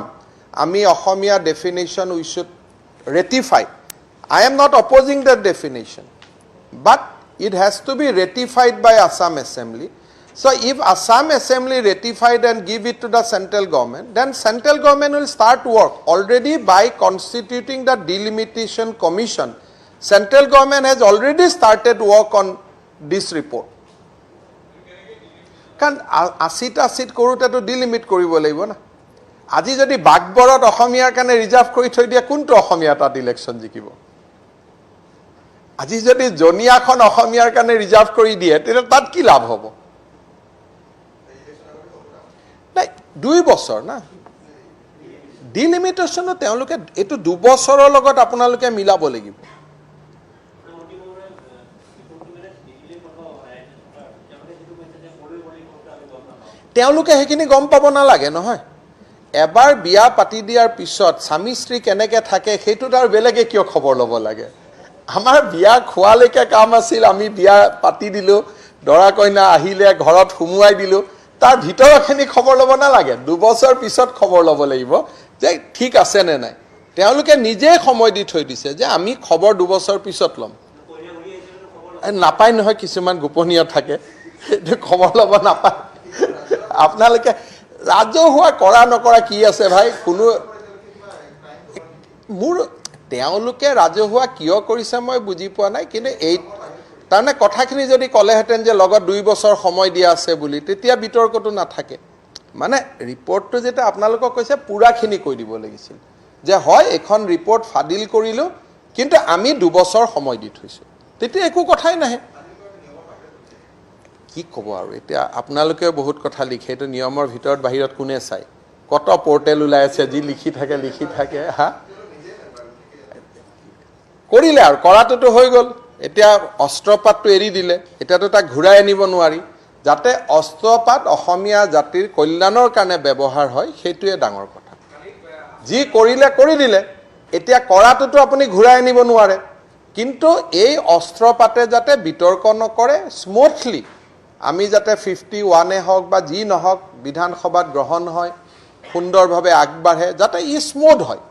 আমি অসমীয়া definition we should ratify. I am not opposing that definition. But it has to be ratified by Assam Assembly. So if Assam Assembly ratified and give it to the central government, then central government will start work. Already by constituting the delimitation commission, central government has already started work on this report. Kan 80টা seat কৰোতেটো delimit কৰিব লাগিব না আজি যদি বাগবৰত অসমীয়াৰ কাৰণে reserve কৰি থৈ দিয়া কোনটো অসমীয়া তাত ইলেকশন জিকিব আজি যদি জনিয়াখন অসমীয়াৰ কাৰণে ৰিজাৰ্ভ কৰি দিয়ে তেতিয়া তাত কি লাভ হ'ব নাই 2 বছৰ না ডিলিমিটেশন তেওঁলোকে এটো 2 বছৰৰ লগত আপোনালোকে মিলাব লাগিব তেওঁলোকে হেকিনি গম পাব না লাগে নহয় এবাৰ বিয়া পাতি দিয়াৰ পিছত স্বামী স্ত্ৰী কেনেকে থাকে হেতু তাৰ বেলেগে কিয় খবৰ ল'ব লাগে আমাৰ বিয়া খোৱালৈকে কাম আছিল আমি বিয়া পাতি দিলো দৰা কইনা আহিলে ঘৰত হুমুৱাই দিলো তাৰ ভিতৰখিনি খবৰ ল'ব না লাগে 2 বছৰ পিছত খবৰ ল'ব লাগিব যে ঠিক আছে নে নাই তেওঁলোকে নিজে সময় দি থৈ দিছে যে আমি খবৰ 2 বছৰ পিছত ল'ম নাপাই নহয় কিছুমান গোপনীয় থাকে খবৰ ল'ব নাপায় আপোনালোকে ৰাজহুৱা কৰা নকৰা কি আছে ভাই কোনো মোৰ তেওঁলোকে ৰাজহুৱা কিয় কৰিছে মই বুজি পোৱা নাই কিন্তু এই তাৰনে কথাখিনি যদি কলেহেতেন যে লগত 2 বছৰ সময় দিয়া আছে বুলি তেতিয়া বিতৰ্কটো নাথাকে মানে ৰিপৰ্টটো যেটা আপোনালোকক কৈছে পুৰাখিনি কৈ দিব লাগিছিল যে হয় এখন ৰিপৰ্ট ফাদিল কৰিলো কিন্তু আমি 2 বছৰ সময় দি থৈছো তেতিয়া একো কথাই নাহে কি কব আৰু এতিয়া আপোনালোকে বহুত কথা লিখে তো নিয়মৰ ভিতৰত বাহিৰত কোনে চাই কত পোৰ্টেল ওলাই আছে যি লিখি থাকে হা কৰিলে আৰু কৰাটোতো হৈ গল এতিয়া অস্ত্ৰপাতটো এৰি দিলে এতিয়াতো তাক ঘূৰাই আনিব নোৱাৰি যাতে অস্ত্ৰপাত অসমীয়া জাতিৰ কল্যাণৰ কাৰণে ব্যৱহাৰ হয় সেইটোৱে ডাঙৰ কথা যি কৰিলে কৰি দিলে এতিয়া কৰাটোতো আপুনি ঘূৰাই আনিব নোৱাৰে কিন্তু এই অস্ত্ৰপাতে যাতে বিতৰ্ক নকৰে স্মুথলি আমি যাতে 51 হক বা যি নহক বিধানসভাত গ্ৰহণ হয় সুন্দৰভাৱে আগবাঢ়ে যাতে ই স্মুথ হয়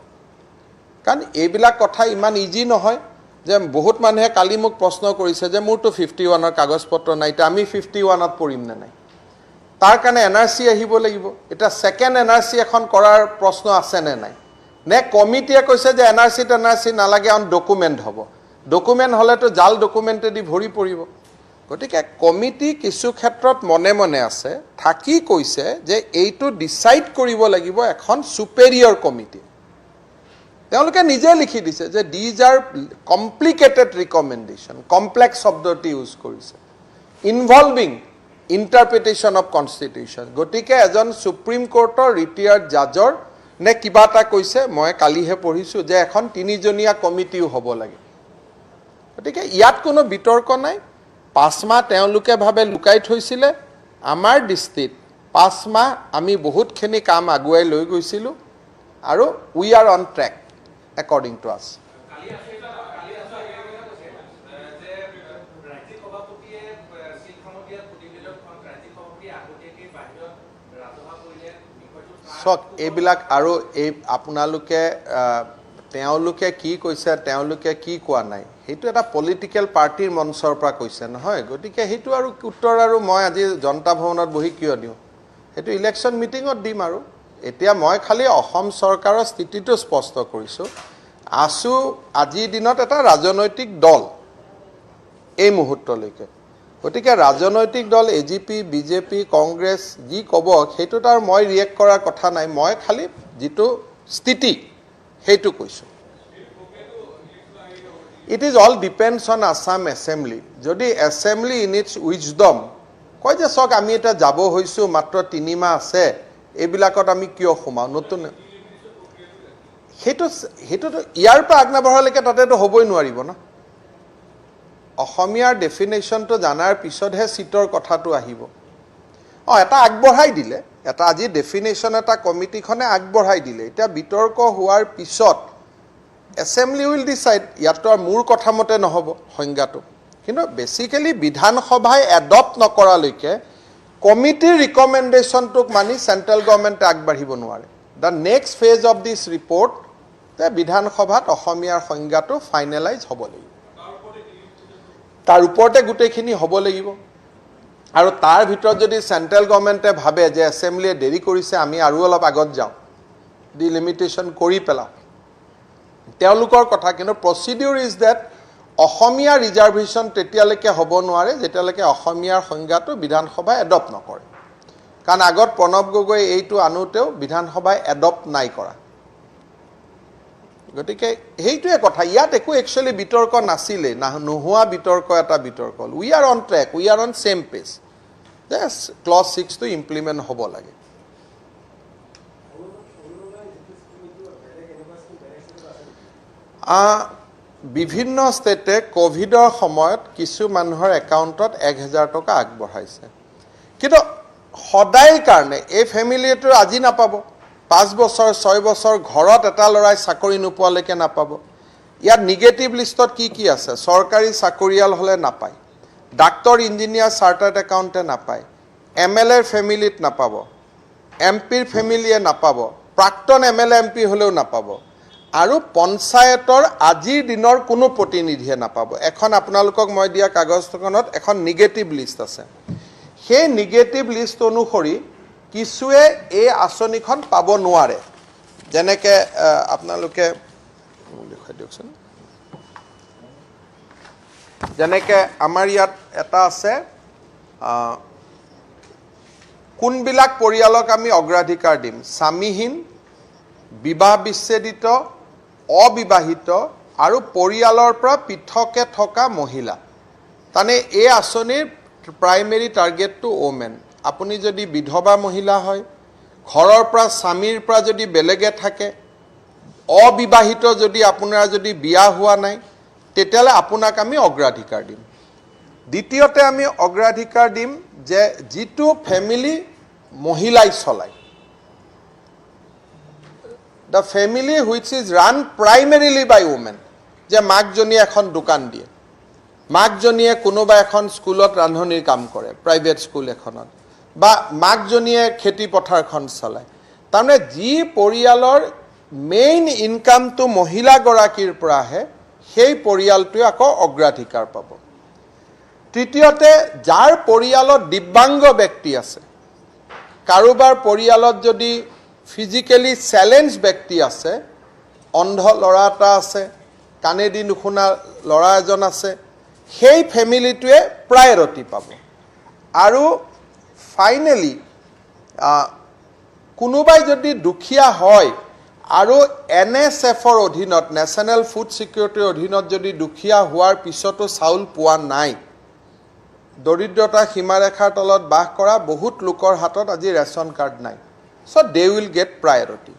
কাৰণ এইবিলাক কথা ইমান ইজি নহয় যে বহুত মানুহে কালি মোক প্ৰশ্ন কৰিছে যে মোৰটো 51 ৰ কাগজ পত্ৰ নাই তা আমি 51 ত পৰিম না নাই তাৰ কাৰণে এনআৰসি আহিব লাগিব এটা সেকেন্ড এনআৰসি এখন কৰাৰ প্ৰশ্ন আছে নে নাই নে কমিটিয়ে কৈছে যে এনআৰসি নালাগে অন ডকুমেন্ট হ'ব ডকুমেন্ট হলেতো জাল ডকুমেন্টে দি ভৰি পৰিব গতিকে কমিটি কিছু ক্ষেত্ৰত মনে আছে থাকি কৈছে যে এইটো ডিসাইড কৰিব লাগিব এখন সুপেৰিয়ৰ কমিটি তেওঁলোকে নিজে লিখি দিছে যে these are complicated recommendation complex শব্দটি ইউজ কৰিছে ইনভলভিং ইন্টাৰপ্ৰিটেশন অফ কনস্টিটিউশন গতিকে এজন সুপ্ৰিম কোৰ্টৰ ৰিটায়াৰ্ড জাজৰ নে কিবাটা কৈছে মই কালিহে পঢ়িছো যে এখন 3জনীয়া কমিটিও হ'ব লাগে গতিকে ইয়াত কোনো বিতৰ্ক নাই 5 মাহ তেওঁলোকে ভাবে লুকাই থৈছিলে আমাৰ দৃষ্টিত 5 মাহ আমি বহুতখিনি কাম আগুৱাই লৈ গৈছিলো আৰু we are on track according to us সক এইবিলাক আৰু এই আপোনালোকে তেওঁলোকে কি কৈছে তেওঁলোকে কি কোৱা নাই হেতু এটা পলিটিক্যাল পাৰ্টিৰ মঞ্চৰ পৰা কৈছে নহয় গতিকে হেতু আৰু উত্তৰ আৰু মই আজি জনতা ভৱনত বহি কিয় দিও হেতু ইলেকশন মিটিংত দিম আৰু এতিয়া মই খালি অসম চৰকাৰৰ স্থিতিটো স্পষ্ট কৰিছো আসু আজি দিনত এটা ৰাজনৈতিক দল এই মুহূৰ্তলৈকে গতিকে ৰাজনৈতিক দল এজিপি বিজেপি কংগ্ৰেছ যি কব হেতু তাৰ মই ৰিয়েক্ট কৰাৰ কথা নাই মই খালি যেটো স্থিতি হেতু কৈছো It is all depends on Assam Assembly. Jodi Assembly in its wisdom, koi je sok ami eta jabo hoisu matro 3 মাহ আছে এবিলাকত আমি কিয় খুমা নতুন হেতু ইয়াৰ পৰা আগনা বঢ়ালৈকে তাতেতো হবই নোৱাৰিব না অসমীয়াৰ ডেফিনেশনটো জানাৰ পিছতহে সিটৰ কথাটো আহিব এটা আগবঢ়াই দিলে এটা আজি ডেফিনেশ্যন এটা কমিটিখনে আগবঢ়াই দিলে এতিয়া বিতৰ্ক হোৱাৰ পিছত এছেম্বলি উইল ডিচাইড ইয়াতো আৰু মোৰ কথা মতে নহ'ব সংজ্ঞাটো কিন্তু বেছিকেলি বিধানসভাই এডপ্ট নকৰালৈকে কমিটিৰ ৰিকমেণ্ডেশ্যনটোক মানি চেণ্ট্ৰেল গভৰ্ণমেণ্টে আগবাঢ়িব নোৱাৰে the next phase of this report যে বিধানসভাত অসমীয়াৰ সংজ্ঞাটো ফাইনেলাইজ হ'ব লাগিব তাৰ ওপৰতে গোটেইখিনি হ'ব লাগিব আৰু তাৰ ভিতৰত যদি চেণ্ট্ৰেল গভৰ্ণমেণ্টে ভাবে যে এছেম্বলিয়ে দেৰি কৰিছে আমি আৰু অলপ আগত যাওঁ ডিলিমিটেশ্যন কৰি পেলাওঁ তেওঁলোকৰ কথা কিন্তু procedure is that Asomiya reservation তেতিয়ালৈকে হ'ব নোৱাৰে যেতিয়ালৈকে অসমীয়াৰ সংজ্ঞাটো বিধানসভাই এডপ্ট নকৰে কাৰণ আগত প্ৰণৱ গগৈ এইটো আনোতেও বিধানসভাই এডপ্ট নাই কৰা গতিকে সেইটোৱে কথা ইয়াত একো একচুৱেলি বিতৰ্ক নাছিলে নোহোৱা বিতৰ্ক এটা বিতৰ্ক we are on track we are on same page যে ক্লজ 6 টো ইমপ্লিমেণ্ট হ'ব লাগে বিভিন্ন ষ্টেটে কোভিডৰ সময়ত কিছু মানুহৰ একাউণ্টত 1000 টকা আগবঢ়াইছে কিন্তু সদায় কাৰণে এই ফেমিলিটো আজি নাপাব 5 বছৰ 6 বছৰ ঘৰত এটা লৰাই চাকৰি নোপোৱালৈকে নাপাব ইয়াত নিগেটিভ লিষ্টত কি আছে চৰকাৰী চাকৰিয়াল হ'লে নাপায় ডাক্তৰ ইঞ্জিনিয়াৰ চাৰ্টাৰ্ড একাউণ্টে নাপায় এমএলএৰ ফেমিলিত নাপাব এমপিৰ ফেমিলিয়ে নাপাব প্ৰাক্তন এমএলএ এমপি হ'লেও নাপাব আৰু পঞ্চায়তৰ আজিৰ দিনৰ কোনো প্ৰতিনিধিয়ে নাপাব এখন আপোনালোকক মই দিয়া কাগজখনত এখন নিগেটিভ লিষ্ট আছে সেই নিগেটিভ লিষ্ট অনুসৰি কিছুৱে এই আঁচনিখন পাব নোৱাৰে যেনেকৈ আপোনালোকে দেখুৱাই দিয়কচোন যেনেকৈ আমাৰ ইয়াত এটা আছে কোনবিলাক পৰিয়ালক আমি অগ্ৰাধিকাৰ দিম স্বামীহীন বিবাহ বিচ্ছেদিত অবিবাহিত আৰু পৰিয়ালৰ পৰা পৃথকে থকা মহিলা মানে এই আঁচনিৰ প্ৰাইমেৰী টাৰ্গেটটো ওমেন আপুনি যদি বিধৱা মহিলা হয় ঘৰৰ পৰা স্বামীৰ পৰা যদি বেলেগে থাকে অবিবাহিত যদি আপোনাৰ যদি বিয়া হোৱা নাই তেতিয়ালে আপোনাক আমি অগ্ৰাধিকাৰ দিম দ্বিতীয়তে আমি অগ্ৰাধিকাৰ দিম যে যিটো ফ্যামিলি মহিলাই চলায় the family which is run primarily by women যে মাকজনী এখন দোকান দিয়ে মাকজনীয়ে কোনোবা এখন স্কুলত ৰান্ধনিৰ কাম কৰে প্ৰাইভেট স্কুল এখনত বা মাকজনীয়ে খেতি পথাৰখন চলায় তাৰমানে যি পৰিয়ালৰ মেইন ইনকামটো মহিলা গৰাকীৰ পৰা আহে সেই পৰিয়ালটোৱে আকৌ অগ্ৰাধিকাৰ পাব তৃতীয়তে যাৰ পৰিয়ালত দিব্যাংগ ব্যক্তি আছে কাৰোবাৰ পৰিয়ালত যদি ফিজিক্যালি চ্যালেঞ্জ ব্যক্তি আছে অন্ধ ল'ৰা এটা আছে কানেদি নুশুনা ল'ৰা এজন আছে সেই ফ্যামিলিটোৱে প্ৰায়োৰিটি পাব আৰু ফাইনালি কোনোবাই যদি দুখীয়া হয় আৰু এনএছএফৰ অধীনত নেশ্যনেল ফুড সিকিউৰিটিৰ অধীনত যদি দুখীয়া হোৱাৰ পিছতো চাউল পোৱা নাই দৰিদ্ৰতা সীমাৰেখাৰ তলত বাস কৰা বহুত লোকৰ হাতত আজি ৰেচন কাৰ্ড নাই so they will get priority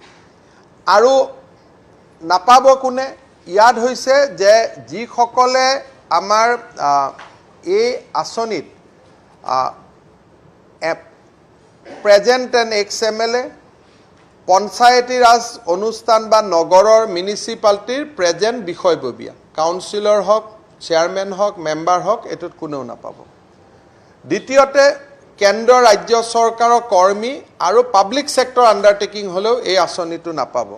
আৰু নাপাব কোনে ইয়াত হৈছে যে যি সকলে আমাৰ এই আঁচনিত present and ex MLA panchayati raj অনুষ্ঠান বা নগৰৰ মিউনিচিপালিটিৰ প্ৰেজেন্ট বিষয়ববীয়া কাউন্সিলৰ হক চেয়াৰম্যান হক মেম্বাৰ হক এটোত কোনেও নাপাব দ্বিতীয়তে কেন্দ্ৰ ৰাজ্য চৰকাৰৰ কৰ্মী আৰু পাব্লিক সেক্টৰ আন্ডাৰটেকিং হলেও এই আঁচনিটো নাপাব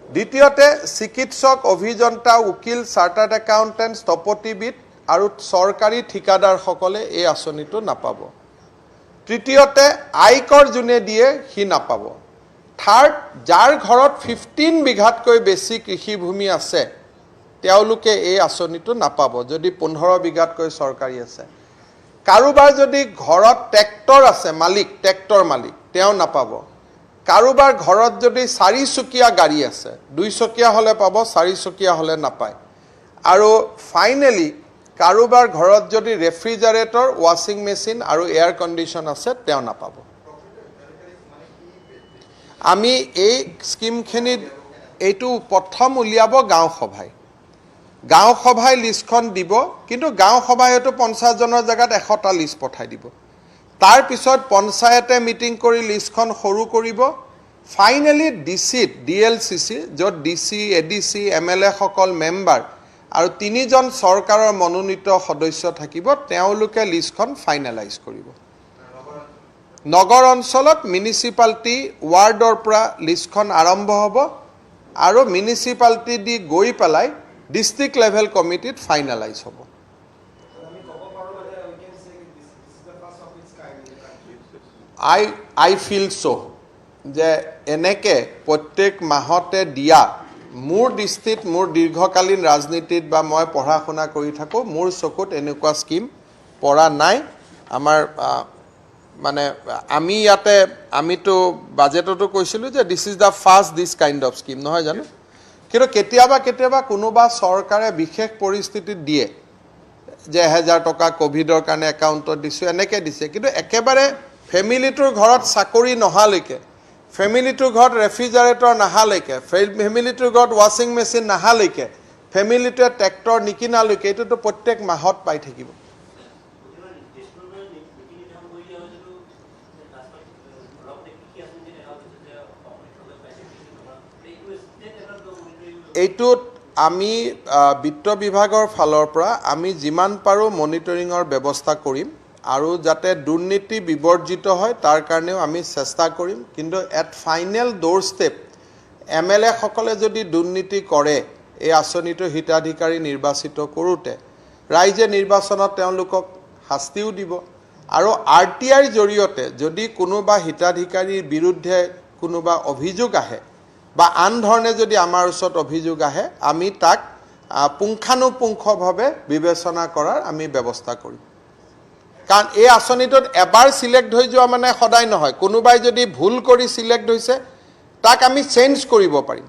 দ্বিতীয়তে চিকিৎসক অভিযন্তা উকিল চাৰ্টাৰ্ড একাউন্টেন্ট স্থপতিবিদ আৰু চৰকাৰী ঠিকাদাৰ সকলে এই আঁচনিটো নাপাব তৃতীয়তে আয়কৰ জুনে দিয়ে হি নাপাব থাৰ্ড যাৰ ঘৰত 15 বিঘাতকৈ বেছি কৃষি ভূমি আছে তেওঁলোকে এই আঁচনিটো নাপাব যদি 15 বিঘাতকৈ চৰকাৰী আছে কাৰোবাৰ যদি ঘৰত ট্ৰেক্টৰ আছে মালিক ট্ৰেক্টৰ মালিক তেওঁ নাপাব কাৰোবাৰ ঘৰত যদি 4 চকীয়া গাড়ী আছে 2 চকীয়া হলে পাব 4 চকীয়া হলে নাপায় আৰু ফাইনালি কাৰোবাৰ ঘৰত যদি ৰেফ্ৰিজাৰেটৰ ওয়াশিং মেচিন আৰু এয়াৰ কন্ডিশন আছে তেওঁ নাপাব আমি এই স্কিমখিনি এইটো প্ৰথম উলিয়াব গাঁও সভাই লিষ্টখন দিব কিন্তু গাঁও সভাই হয়তো 50 জনৰ জায়গাত 100টা লিষ্ট পঠাই দিব তাৰ পিছত পঞ্চায়তে মিটিং কৰি লিষ্টখন সৰু কৰিব ফাইনেলি ডিসিত ডিএলসিসি য'ত ডিসি এডিসি এমএলএ সকল মেম্বাৰ আৰু তিনিজন চৰকাৰৰ মনোনীত সদস্য থাকিব তেওঁলোকে লিষ্টখন ফাইনেলাইজ কৰিব নগৰ অঞ্চলত মিউনিসিপালিটি ওয়াৰ্ডৰ পৰা লিষ্টখন আৰম্ভ হ'ব আৰু মিউনিসিপালিটি দি গৈ পেলাই ডিস্ট্ৰিক্ট লেভেল কমিটিত ফাইনেলাইজ হ'ব I feel so যে এনেকে প্ৰত্যেক মাহতে দিয়া মোৰ দৃষ্টিত মোৰ দীৰ্ঘকালীন ৰাজনীতিত বা মই পঢ়া শুনা কৰি থাকো মোৰ চকুত এনেকুৱা স্কিম পৰা নাই আমাৰ মানে আমি ইয়াতে আমিতো বাজেটতো কৈছিলো যে this is the first this kind of scheme নহয় জানো কিন্তু কেতিয়াবা কোনোবা চৰকাৰে বিশেষ পৰিস্থিতিত দিয়ে যে 1000 টকা কোভিডৰ কাৰণে একাউণ্টত দিছো এনেকে দিছে কিন্তু একেবাৰে ফেমিলিটোৰ ঘৰত চাকৰি নহালৈকে ফেমিলিটোৰ ঘৰত ৰেফ্ৰিজাৰেটৰ নাহালৈকে ফেমিলিটোৰ ঘৰত ৱাশ্বিং মেচিন নাহালৈকে ফেমিলিটোৱে ট্ৰেক্টৰ নিকিনালৈকে এইটোতো প্ৰত্যেক মাহত পাই থাকিব এইটোত আমি বিত্ত বিভাগৰ ফালৰ পৰা আমি যিমান পাৰো মনিটৰিঙৰ ব্যৱস্থা কৰিম আৰু যাতে দুৰ্নীতি বিবৰ্জিত হয় তাৰ কাৰণেও আমি চেষ্টা কৰিম কিন্তু এট ফাইনেল ডোৰ ষ্টেপ এমএলএ সকলে যদি দুৰ্নীতি কৰে এই আঁচনিটো হিতাধিকাৰী নিৰ্বাচিত কৰোতে ৰাইজে নিৰ্বাচনত তেওঁলোকক শাস্তিও দিব আৰু আৰটিআইৰ জৰিয়তে যদি কোনোবা হিতাধিকাৰীৰ বিৰুদ্ধে কোনোবা অভিযোগ আহে বা আন ধৰণে যদি আমাৰ ওচৰত অভিযোগ আহে আমি তাক পুংখানুপুংখভাৱে বিবেচনা কৰাৰ আমি ব্যৱস্থা কৰিম কাৰণ এই আঁচনিটোত এবাৰ সিলেক্ট হৈ যোৱা মানে সদায় নহয় কোনোবাই যদি ভুল কৰি সিলেক্ট হৈছে তাক আমি চেঞ্জ কৰিব পাৰিম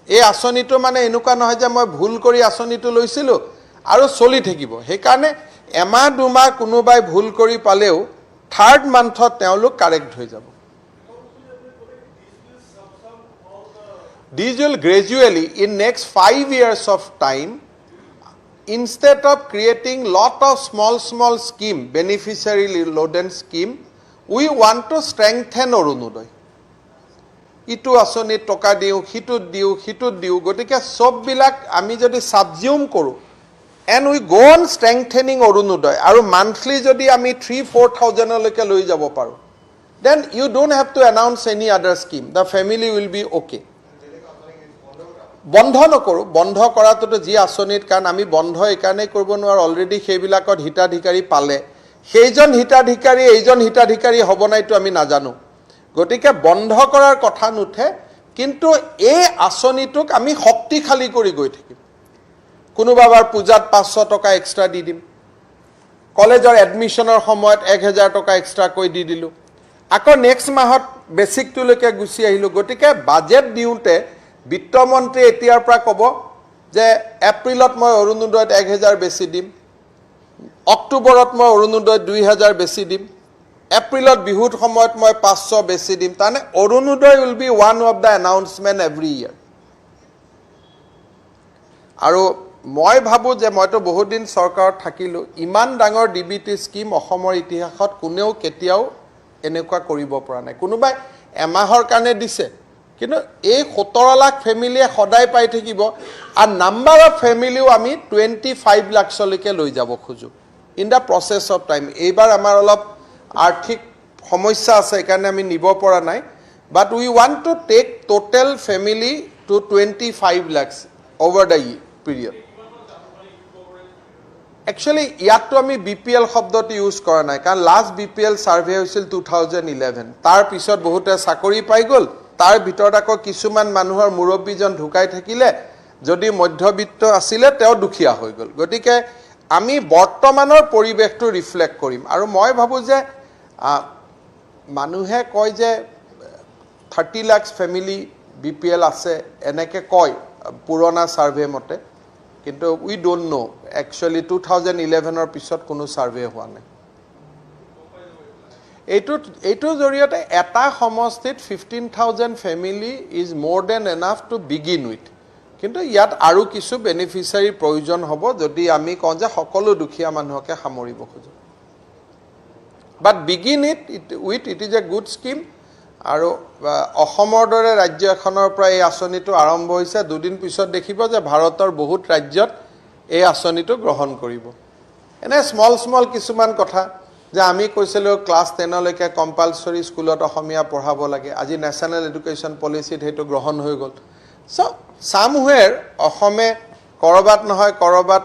এই আঁচনিটো মানে এনেকুৱা নহয় যে মই ভুল কৰি আঁচনিটো লৈছিলো আৰু চলি থাকিব সেইকাৰণে এমাহ দুমাহ কোনোবাই ভুল কৰি পালেও থাৰ্ড মান্থত তেওঁলোক কাৰেক্ট হৈ যাব These will gradually in next 5 years of time instead of creating lot of small scheme beneficiary loaded scheme we want to strengthen Orunodoi ইটো আসনি টকা দিও হিটুত দিও গটিকে সব বিলাক আমি যদি সাবজিউম কৰো and we go on strengthening Orunodoi আৰু monthly যদি আমি 3-4,000 লৈকে লৈ যাব পাৰো then you don't have to announce any other scheme the family will be okay বন্ধ নকৰো বন্ধ কৰাটো যি আসনিত কাৰণ আমি বন্ধ একাৰণে কৰিব নোৱাৰো অলৰেডি সেইবিলাকত হিতাধিকাৰী পালে সেইজন হিতাধিকাৰী হ'ব নাইতো আমি নাজানো গটিকে বন্ধ কৰাৰ কথা নুঠে কিন্তু এই আসনিটোক আমি শক্তিশালী কৰি গৈ থাকিম কোনোবাবাৰ পূজাত 500 টকা এক্সট্ৰা দি দিম কলেজৰ এডমিশনৰ সময়ত 1000 টকা এক্সট্ৰা কৈ দি দিলো আকৌ নেক্সট মাহত বেসিকটোলৈকে গুছি আহিলো গটিকে বাজেট দিওতে বিত্তমন্ত্ৰী এতিয়াৰ পৰা ক'ব যে এপ্ৰিলত মই অৰুণোদয়ত 1000 বেছি দিম অক্টোবৰত মই অৰুণোদয়ত 2000 বেছি দিম এপ্ৰিলত বিহুৰ সময়ত মই 500 বেছি দিম তানে Orunodoi will be one of the announcement every year আৰু মই ভাবো যে মইতো বহুত দিন চৰকাৰত থাকিলো ইমান ডাঙৰ ডিবিটি স্কিম অসমৰ ইতিহাসত কোনেও কেতিয়াও এনেকুৱা কৰিব পৰা নাই কোনোবাই এমাহৰ কাৰণে দিছে কিন্তু এই 17 লাখ ফ্যামিলিয়ে সদায় পাই থাকিব আর নাম্বার অফ ফ্যামিলিও আমি 25 লাখলৈকে লৈ যাব খুজো in the process of time এইবাৰ আমাৰ অলপ আৰ্থিক সমস্যা আছে কাৰণে আমি নিব পৰা নাই but we want to take total family to 25 lakh over the period Actually, ইয়াতো আমি বিপিএল শব্দটো ইউজ কৰা নাই কাৰণ লাষ্ট বিপিএল সাৰ্ভে হৈছিল 2011 তাৰ পিছত বহুতে চাকৰি পাই গল তাৰ ভিতৰত আকৌ কিছুমান মানুহৰ মুৰব্বীজন ঢুকাই থাকিলে যদি মধ্যবিত্ত আছিল তেও দুখিয়া হৈ গল গটিকে আমি বৰ্তমানৰ পৰিবেশটো ৰিফ্লেক্ট কৰিম আৰু মই ভাবো যে মানুহে কয় যে 30 লাখ ফ্যামিলি বিপিএল আছে এনেকে কয় পুৰণা সাৰ্ভে মতে কিন্তু we don't know actually 2011 or পিছত কোনো সাৰ্ভে হোৱা নাই এইটো জৰিয়তে এটা সমষ্টিত 15000 family is more than enough to begin with কিন্তু ইয়াত আৰু কিছু বেনিফিচিয়াৰী প্ৰয়োজন হ'ব যদি আমি কওঁ যে সকলো দুখীয়া মানুহকে সামৰিব খোজো but begin it is a good scheme আৰু অসমৰ দৰে ৰাজ্য এখনৰ পৰা এই আঁচনিটো আৰম্ভ হৈছে দুদিন পিছত দেখিব যে ভাৰতৰ বহুত ৰাজ্যত এই আঁচনিটো গ্ৰহণ কৰিব এনে স্মল কিছুমান কথা যে আমি কৈছিলোঁ ক্লাছ 10 লৈকে কম্পালসৰি স্কুলত অসমীয়া পঢ়াব লাগে আজি নেশ্যনেল এডুকেশ্যন পলিচিত সেইটো গ্ৰহণ হৈ গ'ল চ' সামহুৱেৰ অসমে কৰবাত নহয় কৰবাত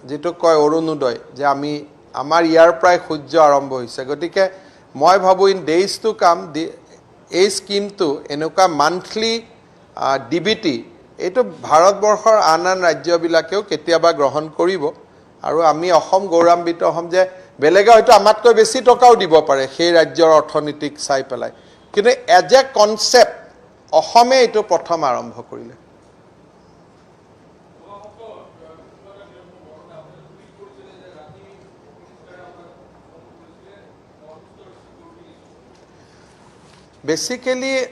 যেটো কয় অৰুণোদয় যে আমি আমাৰ ইয়াৰ পৰাই সূৰ্য আৰম্ভ হৈছে গতিকে মই ভাবো ইন ডেইজ টু কাম এই স্কিমটো এনেকুৱা মান্থলি ডিবিটি এইটো ভাৰতবৰ্ষৰ আন ৰাজ্যবিলাকেও কেতিয়াবা গ্ৰহণ কৰিব আৰু আমি অসম গৌৰৱান্বিত হ'ম যে বেলেগে হয়তো আমাতকৈ বেছি টকাও দিব পাৰে সেই ৰাজ্যৰ অৰ্থনীতিক চাই পেলাই কিন্তু এজ এ কনসেপ্ট অসমে এইটো প্ৰথম আৰম্ভ কৰিলে Basically,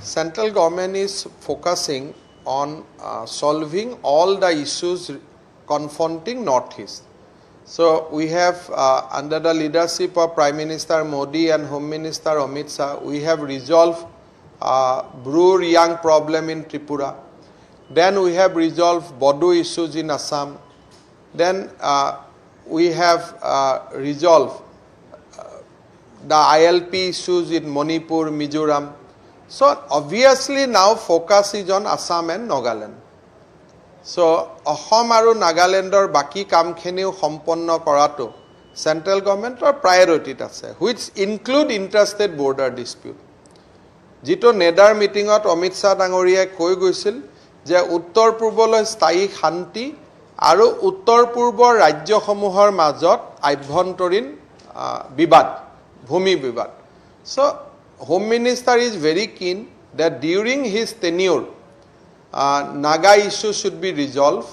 central government is focusing on solving all the issues confronting Northeast. So we have, under the leadership of Prime Minister Modi and Home Minister Amit Shah, we have resolved Bru-Riyang problem in Tripura. Then we have resolved Bodo issues in Assam. Then we have resolved the ILP issues in Manipur, Mizoram. So obviously now focus is on Assam and Nagaland. So Assam aru Nagalandor baki kamkheniu সম্পন্ন কৰাটো central governmentor priority আছে which include interstate border dispute. যেটো নেডাৰ মিটিংত অমিত শাহ ডাঙৰীয়াই কৈ গৈছিল যে উত্তৰ পূৰ্বলৈ স্থায়ী শান্তি আৰু উত্তৰ পূৰ্বৰ ৰাজ্যসমূহৰ মাজত আভ্যন্তৰীণ বিবাদ Bhumi Vivad. So, Home Minister is very keen that during his tenure, Naga issues should be resolved.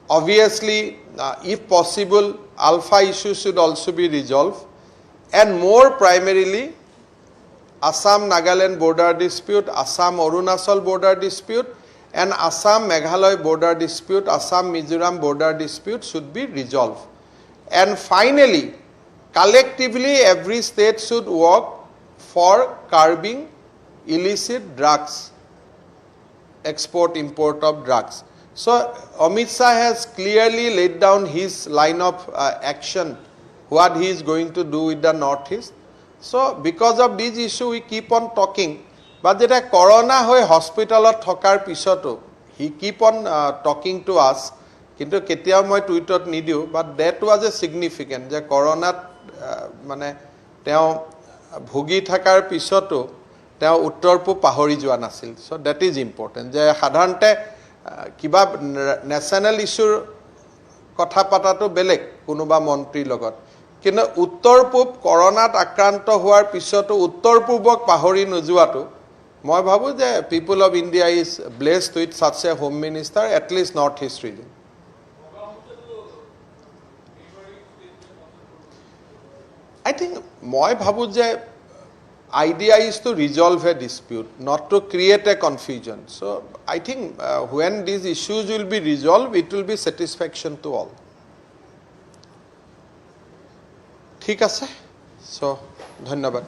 Obviously, if possible, Alpha issues should also be resolved. And more primarily, Assam-Nagaland border dispute, Assam-Arunachal border dispute, and Assam-Meghalaya border dispute, Assam-Mizoram border dispute should be resolved. And finally, collectively, every state should work for curbing illicit drugs, export-import of drugs. So, Amit Shah has clearly laid down his line of action, what he is going to do with the Northeast. So, because of this issue, we keep on talking. But jeta corona hoy hospital thokar pisoto, he keep on talking to us. Kintu ketiao moi tweetot nidiu, but that was a significant. Je corona মানে তেওঁ ভুগি থাকাৰ পিছতো তেওঁ উত্তৰ পূব পাহৰি যোৱা নাছিল সো দ্যাট ইজ ইম্পৰ্টেন্ট যে সাধাৰণতে কিবা নেশ্যনেল ইস্যুৰ কথা পাতাটো বেলেগ কোনোবা মন্ত্ৰীৰ লগত কিন্তু উত্তৰ পূব কৰোনাত আক্ৰান্ত হোৱাৰ পিছতো উত্তৰ পূবক পাহৰি নোযোৱাটো মই ভাবো যে people of India is blessed with such a home minister at least north east region I think moi bhabu je idea is to resolve a dispute not to create a confusion so I think when these issues will be resolved it will be satisfaction to all ঠিক আছে so ধন্যবাদ